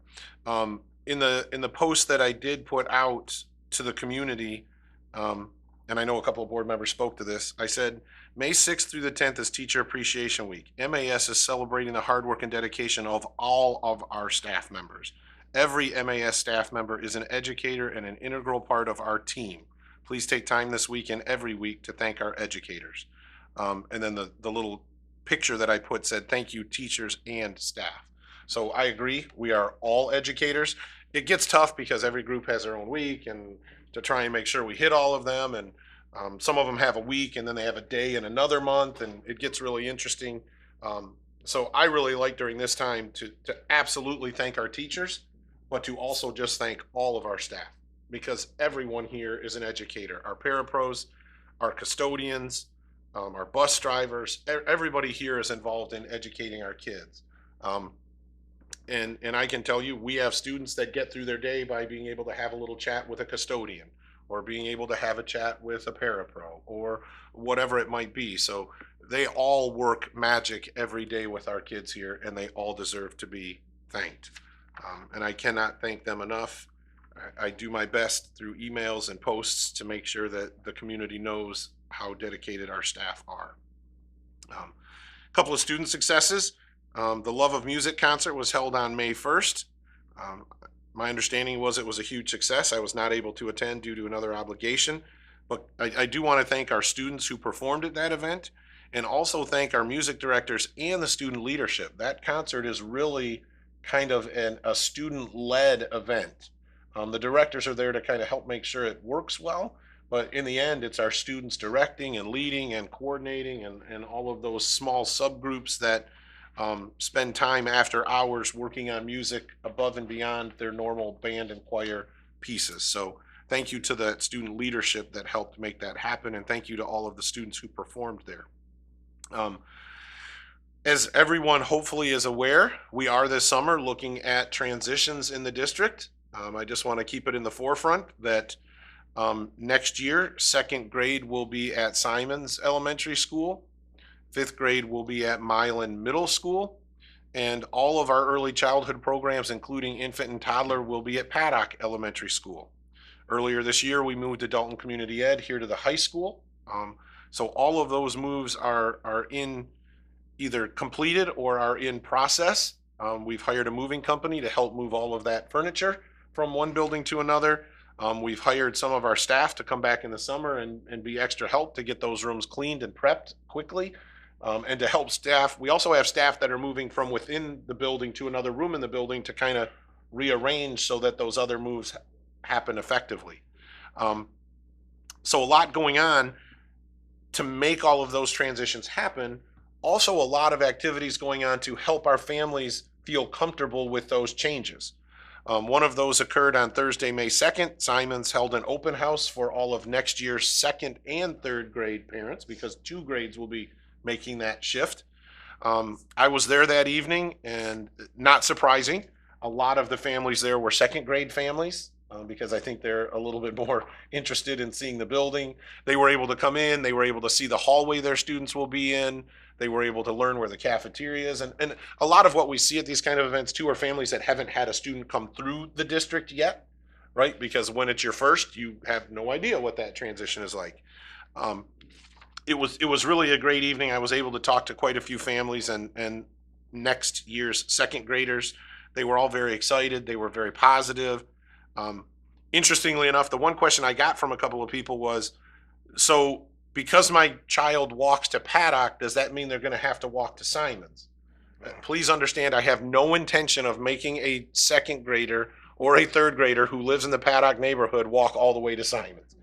in the post that I did put out to the community, and I know a couple of board members spoke to this, I said, May 6th through the 10th is Teacher Appreciation Week. MAS is celebrating the hard work and dedication of all of our staff members. Every MAS staff member is an educator and an integral part of our team. Please take time this week and every week to thank our educators. And then the little picture that I put said, thank you, teachers and staff. So I agree, we are all educators. It gets tough because every group has their own week, and to try and make sure we hit all of them, and some of them have a week and then they have a day in another month, and it gets really interesting. So I really like during this time to absolutely thank our teachers, but to also just thank all of our staff, because everyone here is an educator. Our parapros, our custodians, our bus drivers, everybody here is involved in educating our kids. And I can tell you, we have students that get through their day by being able to have a little chat with a custodian, or being able to have a chat with a parapro, or whatever it might be. So they all work magic every day with our kids here, and they all deserve to be thanked. And I cannot thank them enough. I do my best through emails and posts to make sure that the community knows how dedicated our staff are. A couple of student successes. The Love of Music concert was held on May 1st. My understanding was it was a huge success. I was not able to attend due to another obligation, but I do want to thank our students who performed at that event, and also thank our music directors and the student leadership. That concert is really kind of a student-led event. The directors are there to kind of help make sure it works well, but in the end, it's our students directing and leading and coordinating, and all of those small subgroups that spend time after hours working on music above and beyond their normal band and choir pieces. So thank you to the student leadership that helped make that happen, and thank you to all of the students who performed there. As everyone hopefully is aware, we are this summer looking at transitions in the district. I just want to keep it in the forefront that next year, second grade will be at Simons Elementary School. Fifth grade will be at Milan Middle School, and all of our early childhood programs, including infant and toddler, will be at Paddock Elementary School. Earlier this year, we moved adult and community ed here to the high school. So all of those moves are in either completed or are in process. We've hired a moving company to help move all of that furniture from one building to another. We've hired some of our staff to come back in the summer and be extra help to get those rooms cleaned and prepped quickly. And to help staff, we also have staff that are moving from within the building to another room in the building to kind of rearrange so that those other moves happen effectively. So a lot going on to make all of those transitions happen. Also, a lot of activities going on to help our families feel comfortable with those changes. One of those occurred on Thursday, May 2nd. Simons held an open house for all of next year's second and third grade parents because 2 grades will be making that shift. I was there that evening, and not surprising, a lot of the families there were second grade families because I think they're a little bit more interested in seeing the building. They were able to come in, they were able to see the hallway their students will be in, they were able to learn where the cafeteria is. And a lot of what we see at these kind of events too are families that haven't had a student come through the district yet, right? Because when it's your first, you have no idea what that transition is like. It was really a great evening. I was able to talk to quite a few families and next year's second graders. They were all very excited. They were very positive. Interestingly enough, the one question I got from a couple of people was, so because my child walks to Paddock, does that mean they're going to have to walk to Simons? Please understand, I have no intention of making a second grader or a third grader who lives in the Paddock neighborhood walk all the way to Simons.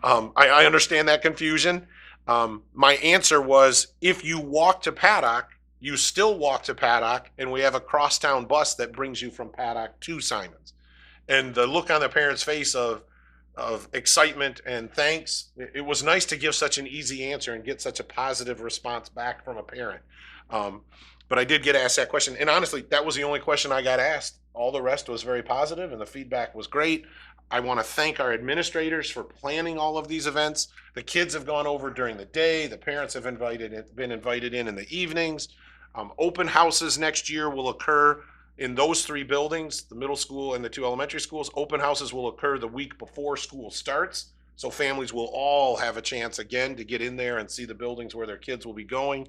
I understand that confusion. My answer was, if you walk to Paddock, you still walk to Paddock, and we have a crosstown bus that brings you from Paddock to Simons. And the look on the parents' face of excitement and thanks, it was nice to give such an easy answer and get such a positive response back from a parent. But I did get asked that question, and honestly, that was the only question I got asked. All the rest was very positive, and the feedback was great. I want to thank our administrators for planning all of these events. The kids have gone over during the day. The parents have been invited in the evenings. Open houses next year will occur in those 3 buildings, the middle school and the 2 elementary schools. Open houses will occur the week before school starts. So families will all have a chance again to get in there and see the buildings where their kids will be going.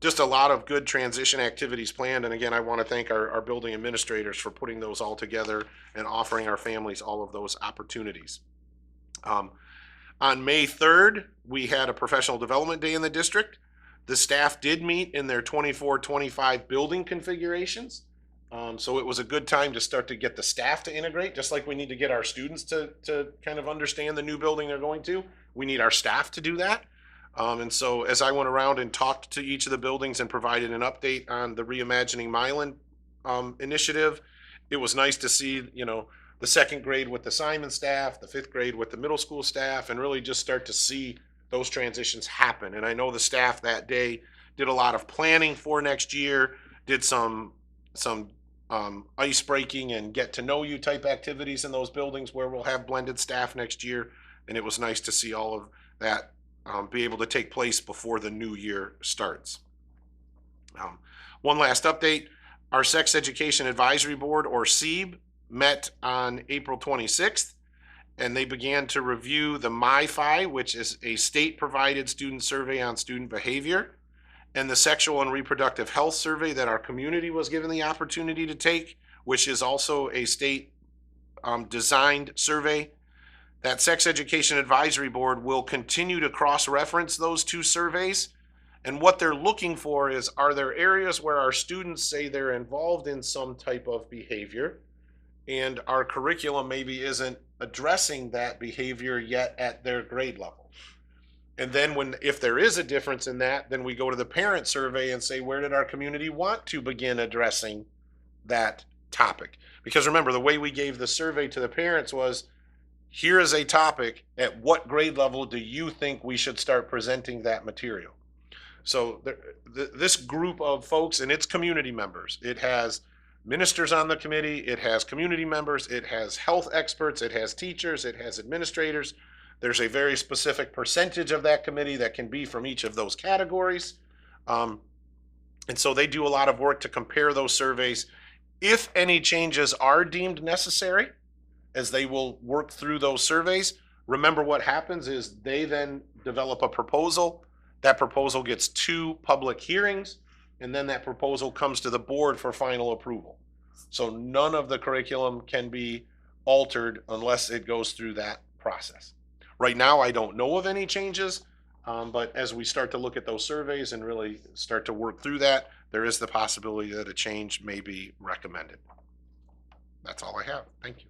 Just a lot of good transition activities planned. And again, I want to thank our building administrators for putting those all together and offering our families all of those opportunities. On May 3rd, we had a professional development day in the district. The staff did meet in their 24-25 building configurations. So it was a good time to start to get the staff to integrate, just like we need to get our students to kind of understand the new building they're going to. We need our staff to do that. And so as I went around and talked to each of the buildings and provided an update on the Reimagining Milan initiative, it was nice to see, the second grade with the Simon staff, the 5th grade with the middle school staff, and really just start to see those transitions happen. And I know the staff that day did a lot of planning for next year, did some ice breaking and get to know you type activities in those buildings where we'll have blended staff next year. And it was nice to see all of that be able to take place before the new year starts. One last update, our Sex Education Advisory Board, or SEAB, met on April 26th, and they began to review the MyFi, which is a state-provided student survey on student behavior, and the Sexual and Reproductive Health Survey that our community was given the opportunity to take, which is also a state designed survey. That Sex Education Advisory Board will continue to cross-reference those 2 surveys. And what they're looking for is, are there areas where our students say they're involved in some type of behavior and our curriculum maybe isn't addressing that behavior yet at their grade level? And then if there is a difference in that, then we go to the parent survey and say, where did our community want to begin addressing that topic? Because remember, the way we gave the survey to the parents was, here is a topic, at what grade level do you think we should start presenting that material? So this group of folks, and it's community members, it has ministers on the committee, it has community members, it has health experts, it has teachers, it has administrators. There's a very specific percentage of that committee that can be from each of those categories. And so they do a lot of work to compare those surveys. If any changes are deemed necessary, as they will work through those surveys, remember what happens is they then develop a proposal. That proposal gets 2 public hearings, and then that proposal comes to the board for final approval. So none of the curriculum can be altered unless it goes through that process. Right now, I don't know of any changes, but as we start to look at those surveys and really start to work through that, there is the possibility that a change may be recommended. That's all I have. Thank you.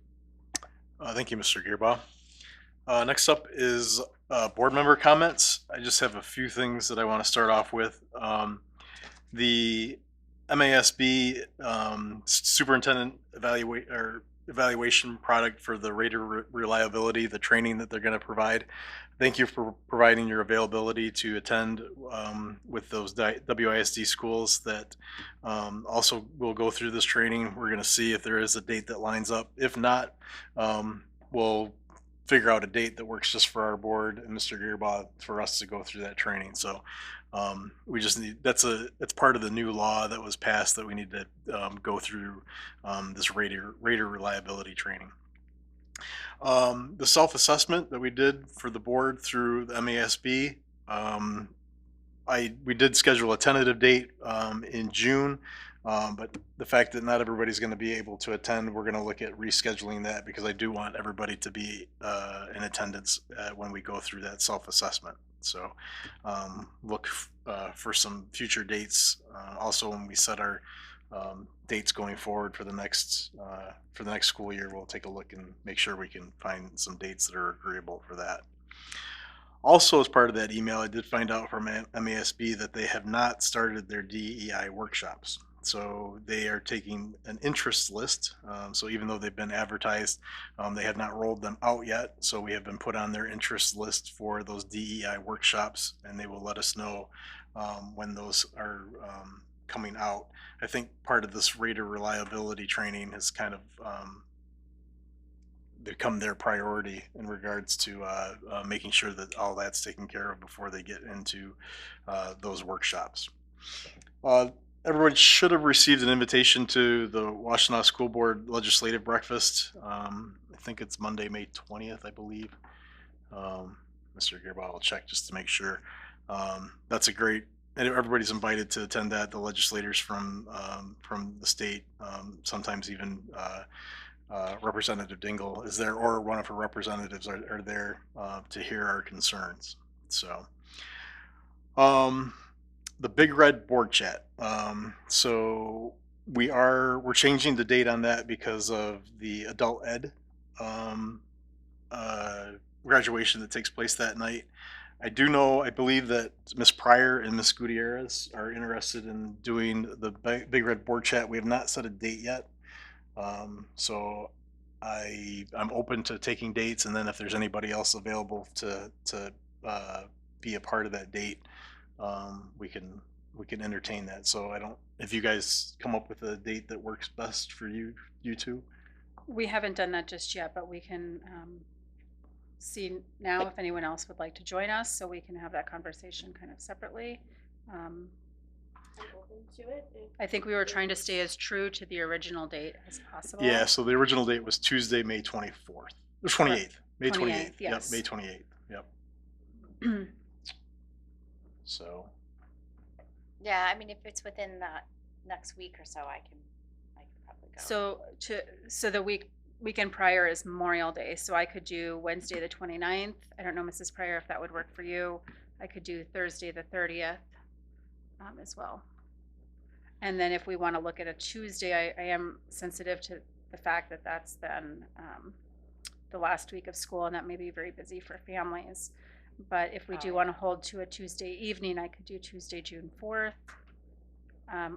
Thank you, Mr. Gearbaugh. Next up is board member comments. I just have a few things that I want to start off with. The MASB superintendent evaluation product for the radar reliability, the training that they're going to provide. Thank you for providing your availability to attend with those WISD schools that also will go through this training. We're going to see if there is a date that lines up. If not, we'll figure out a date that works just for our board and Mr. Gearbaugh for us to go through that training. So we just need, it's part of the new law that was passed that we need to go through this radar reliability training. The self-assessment that we did for the board through the MASB, we did schedule a tentative date in June, but the fact that not everybody's going to be able to attend, we're going to look at rescheduling that because I do want everybody to be in attendance when we go through that self-assessment. So look for some future dates. Also, when we set our dates going forward for the next school year, we'll take a look and make sure we can find some dates that are agreeable for that. Also, as part of that email, I did find out from MASB that they have not started their DEI workshops. So they are taking an interest list. So even though they've been advertised, they have not rolled them out yet. So we have been put on their interest list for those DEI workshops, and they will let us know when those are coming out. I think part of this radar reliability training has kind of become their priority in regards to making sure that all that's taken care of before they get into those workshops. Everyone should have received an invitation to the Washtenaw School Board Legislative Breakfast. I think it's Monday, May 20th, I believe. Mr. Gearbaugh will check just to make sure. That's a great, and everybody's invited to attend that. The legislators from the state, sometimes even Representative Dingle is there, or one of her representatives are there to hear our concerns. So, the Big Red Board Chat. So we're changing the date on that because of the adult ed graduation that takes place that night. I believe that Miss Pryor and Miss Gutierrez are interested in doing the Big Red Board Chat. We have not set a date yet. So I'm open to taking dates, and then if there's anybody else available to be a part of that date, we can entertain that. So if you guys come up with a date that works best for you two. We haven't done that just yet, but we can see now if anyone else would like to join us, so we can have that conversation kind of separately. I think we were trying to stay as true to the original date as possible. Yeah, so the original date was Tuesday, May 24th. Or 28th. May 28th. Yes. Yep, May 28th. Yep. So. Yeah, I mean, if it's within the next week or so, I can probably go. So the weekend prior is Memorial Day, so I could do Wednesday the 29th. I don't know, Mrs. Pryor, if that would work for you. I could do Thursday the 30th as well. And then if we want to look at a Tuesday, I am sensitive to the fact that that's then the last week of school, and that may be very busy for families. But if we do want to hold to a Tuesday evening, I could do Tuesday, June 4th.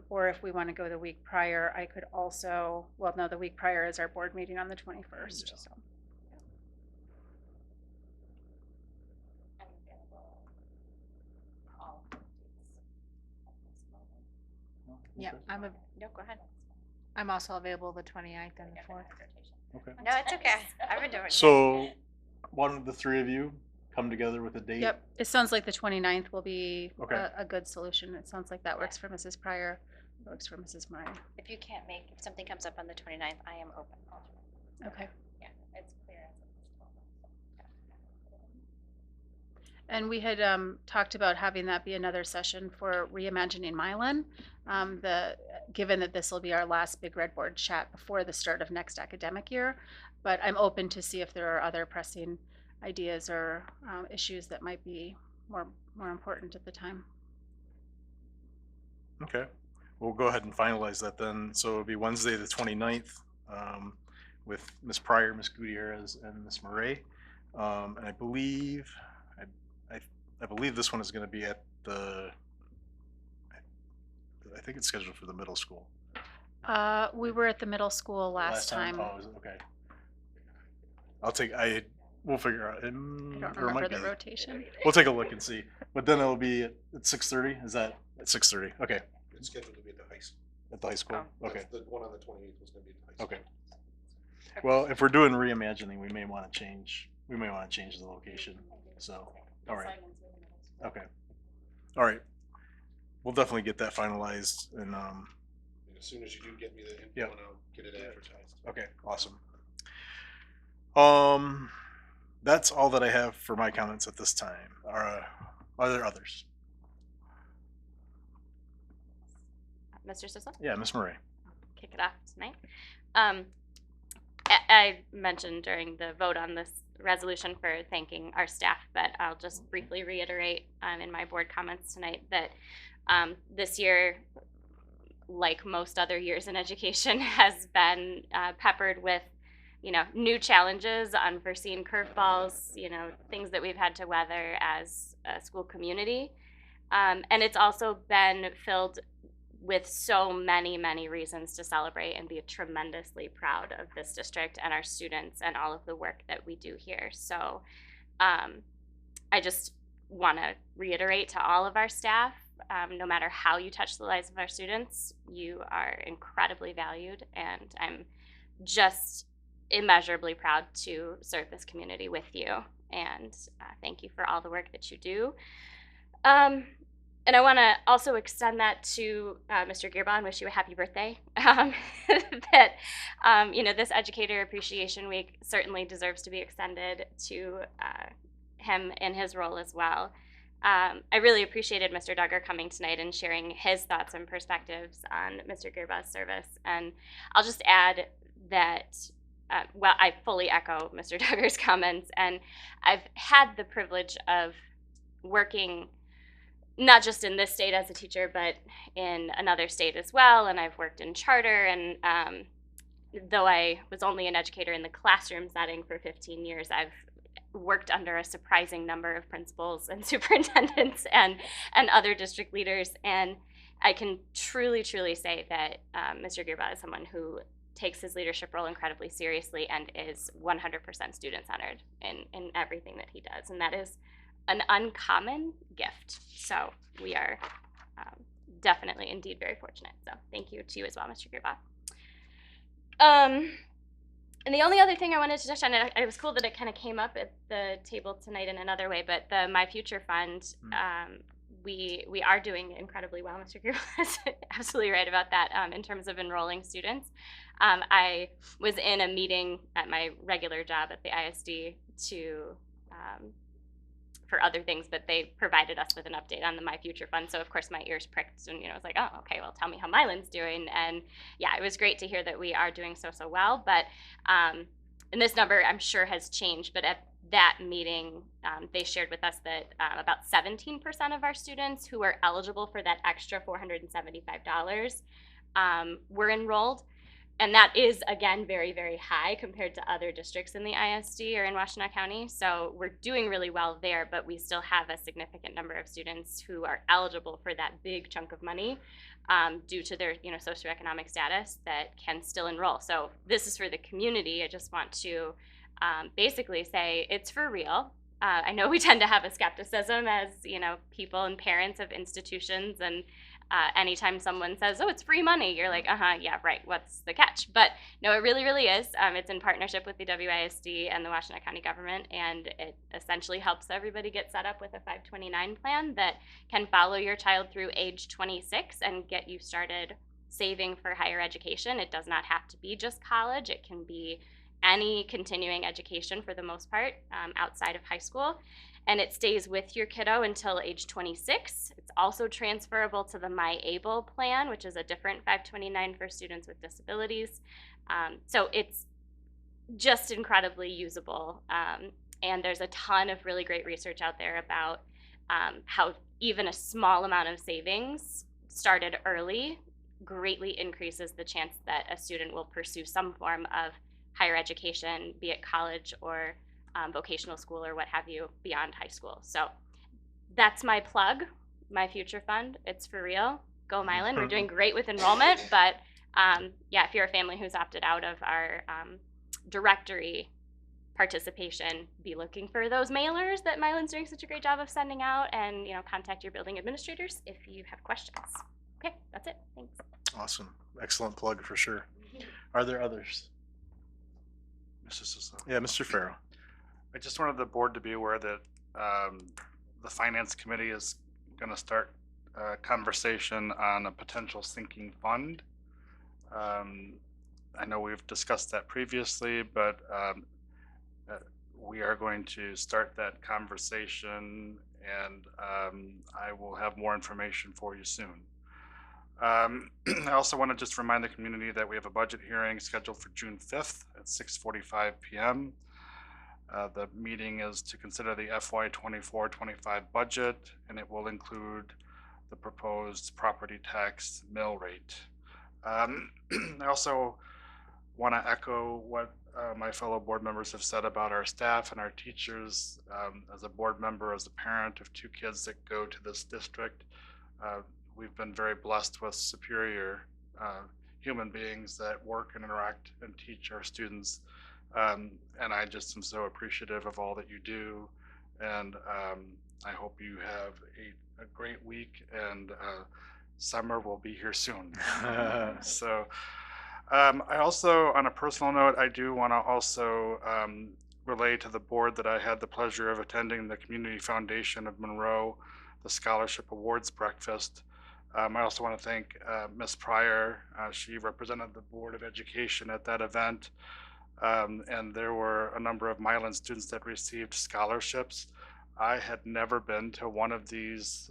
Or if we want to go the week prior, I could also, the week prior is our board meeting on the 21st. Yeah. So. Yeah, No, go ahead. I'm also available the 29th and the 4th. Okay. No, it's okay. I've been doing it. So, one of the three of you come together with a date. Yep, it sounds like the 29th will be Okay. a good solution. It sounds like that works for Mrs. Pryor, works for Mrs. Meyer. If something comes up on the 29th, I am open. Okay. Yeah, it's clear. And we had talked about having that be another session for reimagining Milan. Given that this will be our last Big Red Board Chat before the start of next academic year, but I'm open to see if there are other pressing ideas or issues that might be more important at the time. Okay. We'll go ahead and finalize that then. So it'll be Wednesday the 29th with Miss Pryor, Miss Gutierrez, and Miss Murray. And I believe this one is going to be at the I think it's scheduled for the middle school. We were at the middle school last time. Oh, is it? Okay. We'll figure out. I don't remember the rotation. We'll take a look and see. But then it'll be at 6:30. Is that at 6:30? Okay. It's scheduled to be at the high school. At the high school. Okay. The one on the 28th was gonna be at the high school. Okay. Well, if we're doing reimagining, we may want to change. We may want to change the location. So, all right. Okay. All right. We'll definitely get that finalized and And as soon as you do get me the info, Yep. and I'll get it advertised. okay, awesome. That's all that I have for my comments at this time. Are there others? Mr. Sisson? Yeah, Miss Murray. Kick it off tonight. I mentioned during the vote on this resolution for thanking our staff, but I'll just briefly reiterate in my board comments tonight that this year, like most other years in education, has been peppered with, new challenges, unforeseen curveballs, things that we've had to weather as a school community. And it's also been filled with so many, many reasons to celebrate and be tremendously proud of this district and our students and all of the work that we do here. So I just want to reiterate to all of our staff, no matter how you touch the lives of our students, you are incredibly valued, and I'm just immeasurably proud to serve this community with you. And thank you for all the work that you do. And I want to also extend that to Mr. Gearbaugh and wish you a happy birthday. This Educator Appreciation Week certainly deserves to be extended to him in his role as well. I really appreciated Mr. Duggar coming tonight and sharing his thoughts and perspectives on Mr. Gearbaugh's service. And I'll just add that, I fully echo Mr. Duggar's comments. And I've had the privilege of working not just in this state as a teacher, but in another state as well. And I've worked in charter. And though I was only an educator in the classroom setting for 15 years, I've worked under a surprising number of principals and superintendents and other district leaders. And I can truly, truly say that Mr. Gearbaugh is someone who takes his leadership role incredibly seriously and is 100% student-centered in everything that he does. And that is an uncommon gift. So we are definitely indeed very fortunate. So thank you to you as well, Mr. Gearbaugh. And the only other thing I wanted to touch on, it was cool that it kind of came up at the table tonight in another way, but the My Future Fund, we are doing incredibly well. Mr. Gearbaugh is absolutely right about that in terms of enrolling students. I was in a meeting at my regular job at the ISD for other things, but they provided us with an update on the My Future Fund. So of course my ears pricked, and I was like, oh, okay, well, tell me how Milan's doing. And yeah, it was great to hear that we are doing so well. But and this number I'm sure has changed, but at that meeting, they shared with us that about 17% of our students who are eligible for that extra $475 were enrolled. And that is, again, very, very high compared to other districts in the ISD or in Washtenaw County. So we're doing really well there, but we still have a significant number of students who are eligible for that big chunk of money due to their socioeconomic status that can still enroll. So this is for the community. I just want to basically say it's for real. I know we tend to have a skepticism as people and parents of institutions, and anytime someone says, oh, it's free money, you're like, yeah, right, what's the catch? But no, it really, really is. It's in partnership with the WISD and the Washtenaw County government, and it essentially helps everybody get set up with a 529 plan that can follow your child through age 26 and get you started saving for higher education. It does not have to be just college. It can be any continuing education for the most part outside of high school. And it stays with your kiddo until age 26. It's also transferable to the MyAble plan, which is a different 529 for students with disabilities. So it's just incredibly usable. And there's a ton of really great research out there about how even a small amount of savings started early greatly increases the chance that a student will pursue some form of higher education, be it college or vocational school or what have you beyond high school. So that's my plug, My Future Fund. It's for real. go Milan. We're doing great with enrollment, but yeah, if you're a family who's opted out of our directory participation, be looking for those mailers that Milan's doing such a great job of sending out, and contact your building administrators if you have questions. Okay, that's it. Thanks. Awesome. Excellent plug for sure. Are there others? Mrs. Sosa. Yeah, Mr. Farrow. I just wanted the board to be aware that the finance committee is going to start a conversation on a potential sinking fund. I know we've discussed that previously, but we are going to start that conversation, and I will have more information for you soon. I also want to just remind the community that we have a budget hearing scheduled for June 5th at 6:45 p.m. The meeting is to consider the FY 24-25 budget, and it will include the proposed property tax mill rate. I also want to echo what my fellow board members have said about our staff and our teachers. As a board member, as a parent of 2 kids that go to this district, we've been very blessed with superior human beings that work and interact and teach our students. And I just am so appreciative of all that you do. And I hope you have a great week, and summer will be here soon. So I also, on a personal note, I do want to also relay to the board that I had the pleasure of attending the Community Foundation of Monroe, the Scholarship Awards Breakfast. I also want to thank Ms. Pryor. She represented the Board of Education at that event. And there were a number of Milan students that received scholarships. I had never been to one of these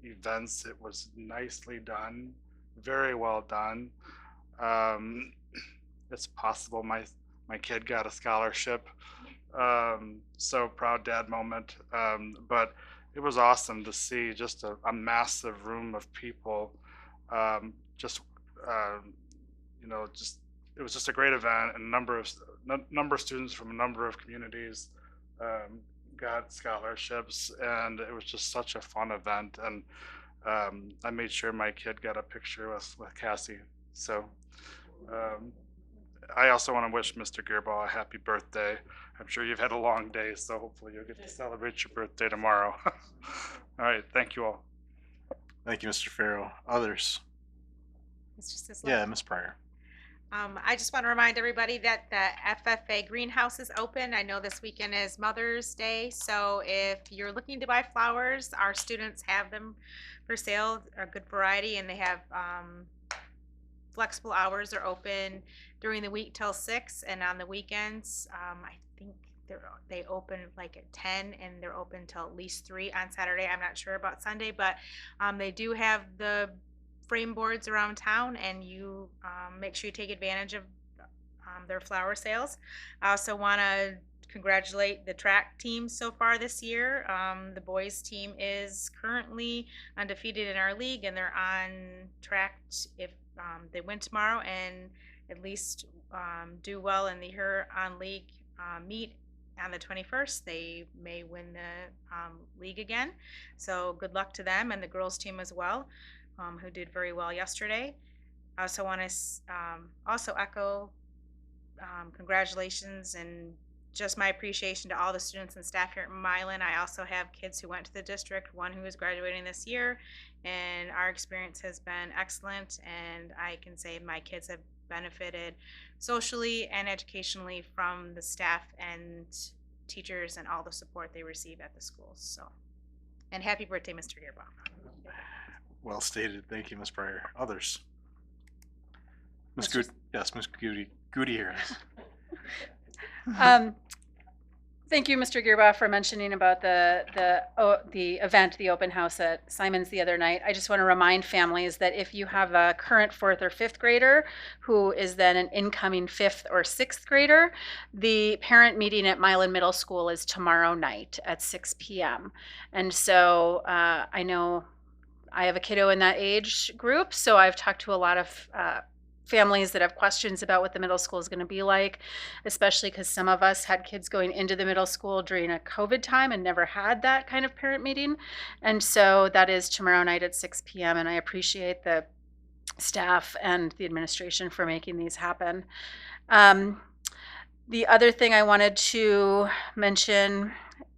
events. It was nicely done, very well done. It's possible my kid got a scholarship. So proud dad moment. But it was awesome to see just a massive room of people. Just it was just a great event, and a number of students from a number of communities got scholarships, and it was just such a fun event. And I made sure my kid got a picture with Cassie. So I also want to wish Mr. Gearbaugh a happy birthday. I'm sure you've had a long day, so hopefully you'll get to celebrate your birthday tomorrow. All right, thank you all. Thank you, Mr. Farrow. Others? Mr. Sisler? Yeah, Ms. Pryor. I just want to remind everybody that the FFA greenhouse is open. I know this weekend is Mother's Day, so if you're looking to buy flowers, our students have them for sale, a good variety, and they have flexible hours. Are open during the week till 6, and on the weekends, I think they open like at 10, and they're open till at least 3 on Saturday. I'm not sure about Sunday, but they do have the frame boards around town, and you make sure you take advantage of their flower sales. I also want to congratulate the track team so far this year. The boys team is currently undefeated in our league, and they're on track if they win tomorrow and at least do well in the Huron League meet on the 21st. They may win the league again. So good luck to them, and the girls team as well, who did very well yesterday. I also want to also echo congratulations and just my appreciation to all the students and staff here at Milan. I also have kids who went to the district, one who is graduating this year, and our experience has been excellent, and I can say my kids have benefited socially and educationally from the staff and teachers and all the support they receive at the schools. So, and happy birthday, Mr. Gearbaugh. Well stated. Thank you, Ms. Pryor. Others? Ms. Mr. Good. Yes, Ms. Goody here. Thank you, Mr. Gearbaugh, for mentioning about the event, the open house at Simon's the other night. I just want to remind families that if you have a current 4th or 5th grader who is then an incoming 5th or 6th grader, the parent meeting at Milan Middle School is tomorrow night at 6 p.m. And so I know I have a kiddo in that age group, so I've talked to a lot of families that have questions about what the middle school is going to be like, especially because some of us had kids going into the middle school during a COVID time and never had that kind of parent meeting. And so that is tomorrow night at 6 p.m. And I appreciate the staff and the administration for making these happen. The other thing I wanted to mention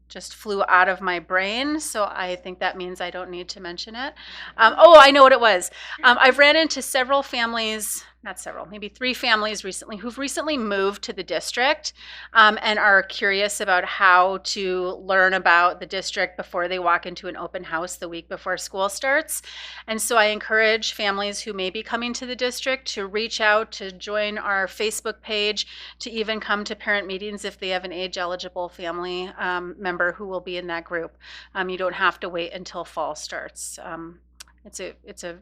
just flew out of my brain, so I think that means I don't need to mention it. Oh, I know what it was. I've ran into several families, not several, maybe 3 families recently who've recently moved to the district and are curious about how to learn about the district before they walk into an open house the week before school starts. And so I encourage families who may be coming to the district to reach out, to join our Facebook page, to even come to parent meetings if they have an age-eligible family member who will be in that group. You don't have to wait until fall starts. It's a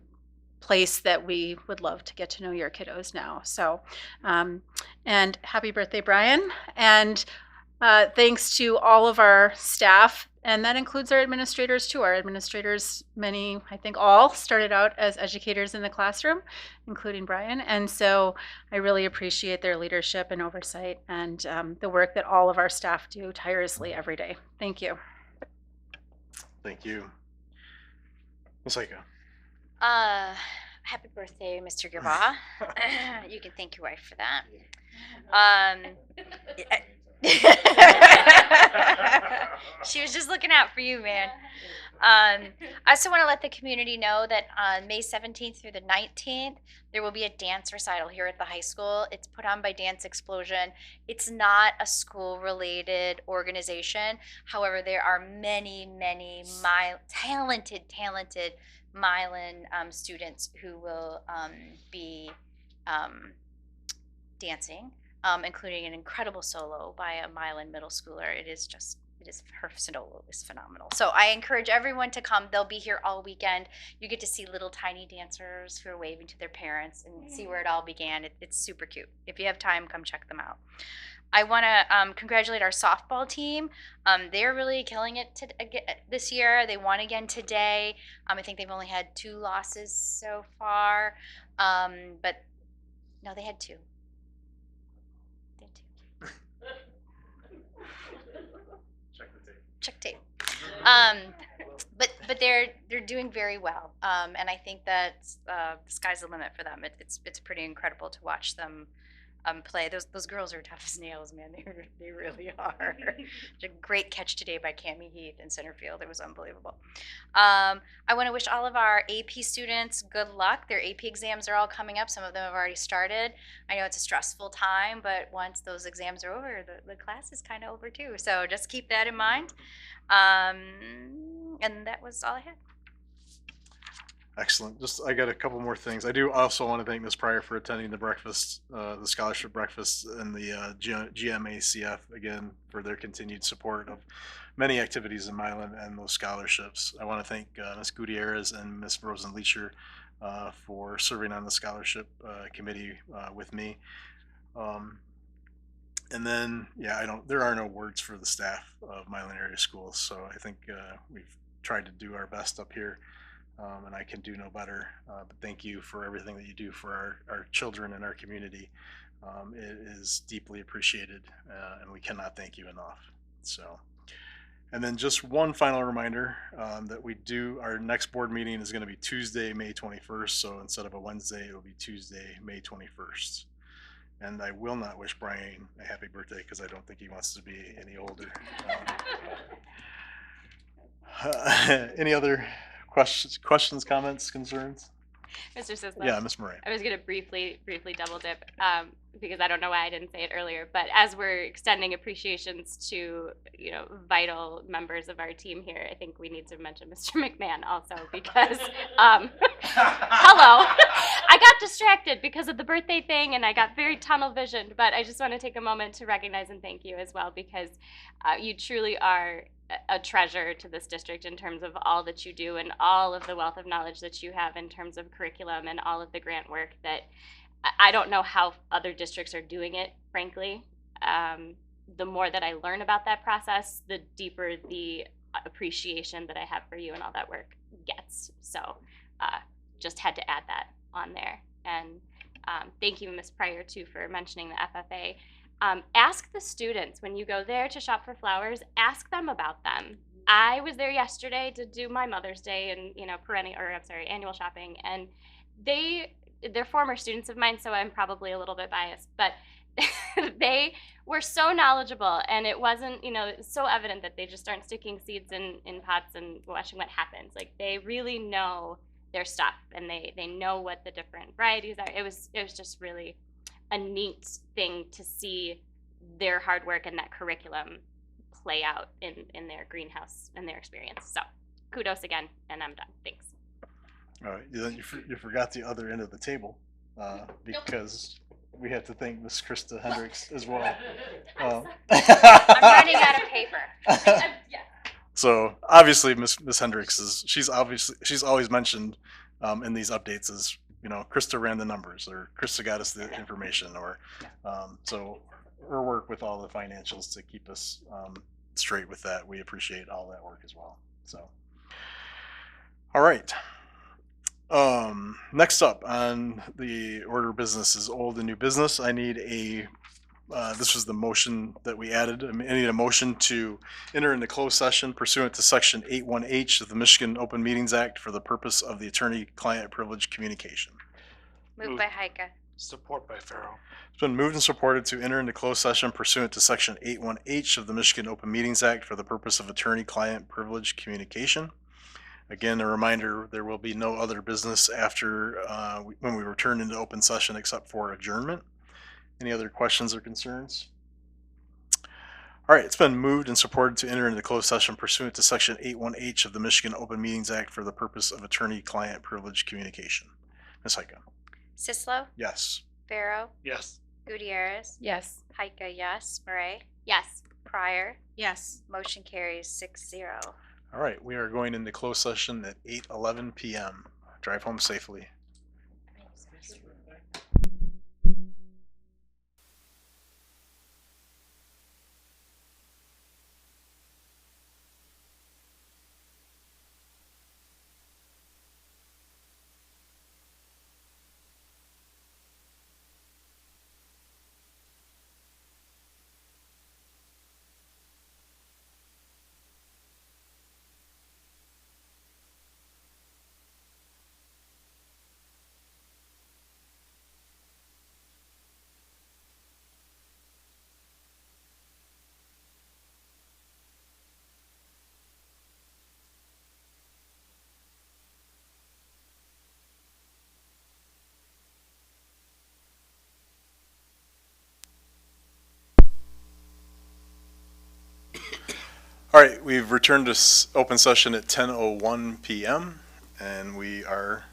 place that we would love to get to know your kiddos now. So, and happy birthday, Brian. And thanks to all of our staff, and that includes our administrators too. Our administrators, many, I think all, started out as educators in the classroom, including Brian. And so I really appreciate their leadership and oversight and the work that all of our staff do tirelessly every day. Thank you. Thank you. Ms. Heike. Happy birthday, Mr. Gerbaugh. You can thank your wife for that. She was just looking out for you, man. I also want to let the community know that on May 17th through the 19th, there will be a dance recital here at the high school. It's put on by Dance Explosion. It's not a school-related organization. However, there are many talented Milan students who will be dancing, including an incredible solo by a Milan middle schooler. Her solo is phenomenal. So I encourage everyone to come. They'll be here all weekend. You get to see little tiny dancers who are waving to their parents and see where it all began. It's super cute. If you have time, come check them out. I want to congratulate our softball team. They're really killing it this year. They won again today. I think they've only had 2 losses so far. But no, they had 2. Check tape. But they're doing very well, and I think that the sky's the limit for them. It's pretty incredible to watch them play. Those girls are tough as nails, man. They really are. A great catch today by Cammie Heath in center field. It was unbelievable. I want to wish all of our AP students good luck. Their AP exams are all coming up. Some of them have already started. I know it's a stressful time, but once those exams are over, the class is kind of over too. So just keep that in mind. And that was all I had. Excellent. I got a couple more things. I do also want to thank Ms. Pryor for attending the breakfast, the scholarship breakfast, and the GMACF again for their continued support of many activities in Milan and those scholarships. I want to thank Ms. Gutierrez and Ms. Rosen-Leacher for serving on the scholarship committee with me. And then, there are no words for the staff of Milan area schools, so I think we've tried to do our best up here. And I can do no better. But thank you for everything that you do for our children and our community. It is deeply appreciated, and we cannot thank you enough. So, and then just one final reminder that our next board meeting is going to be Tuesday, May 21st. So instead of a Wednesday, it will be Tuesday, May 21st. And I will not wish Brian a happy birthday because I don't think he wants to be any older. Any other questions, comments, concerns? Mr. Sisler? Yeah, Ms. Murray. I was going to briefly double dip because I don't know why I didn't say it earlier, but as we're extending appreciations to, vital members of our team here, I think we need to mention Mr. McMahon also because, hello, I got distracted because of the birthday thing and I got very tunnel visioned, but I just want to take a moment to recognize and thank you as well because you truly are a treasure to this district in terms of all that you do and all of the wealth of knowledge that you have in terms of curriculum and all of the grant work that I don't know how other districts are doing it, frankly. The more that I learn about that process, the deeper the appreciation that I have for you and all that work gets. So just had to add that on there. And thank you, Ms. Pryor, too, for mentioning the FFA. Ask the students when you go there to shop for flowers, ask them about them. I was there yesterday to do my Mother's Day and, annual shopping, and they're former students of mine, so I'm probably a little bit biased, but they were so knowledgeable, and it wasn't, so evident that they just aren't sticking seeds in pots and watching what happens. Like, they really know their stuff, and they know what the different varieties are. It was just really a neat thing to see their hard work and that curriculum play out in their greenhouse and their experience. So kudos again, and I'm done. Thanks. All right, you forgot the other end of the table, because we have to thank Miss Krista Hendricks as well. I'm running out of paper. Yeah. So obviously, Miss Hendricks she's always mentioned in these updates as, Krista ran the numbers, or Krista got us the information, or so her work with all the financials to keep us straight with that. We appreciate all that work as well. So, all right. Next up on the order of business is old and new business. I need this was the motion that we added. I need a motion to enter into closed session pursuant to section 81H of the Michigan Open Meetings Act for the purpose of the attorney-client privilege communication. Moved by Heike. Support by Farrell. It's been moved and supported to enter into closed session pursuant to section 81H of the Michigan Open Meetings Act for the purpose of attorney-client privilege communication. Again, a reminder, there will be no other business after when we return into open session except for adjournment. Any other questions or concerns? All right, it's been moved and supported to enter into closed session pursuant to section 81H of the Michigan Open Meetings Act for the purpose of attorney-client privilege communication. Ms. Heike? Sislo, Yes. Farrow, Yes. Gutierrez, Yes. Heike, yes. Murray, Yes. Pryor, Yes. motion carries 6-0. All right, we are going into closed session at 8:11 p.m. Drive home safely. All right, we've returned to open session at 10:01 p.m. and we are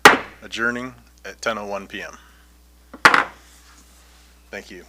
adjourning at 10:01 p.m. Thank you.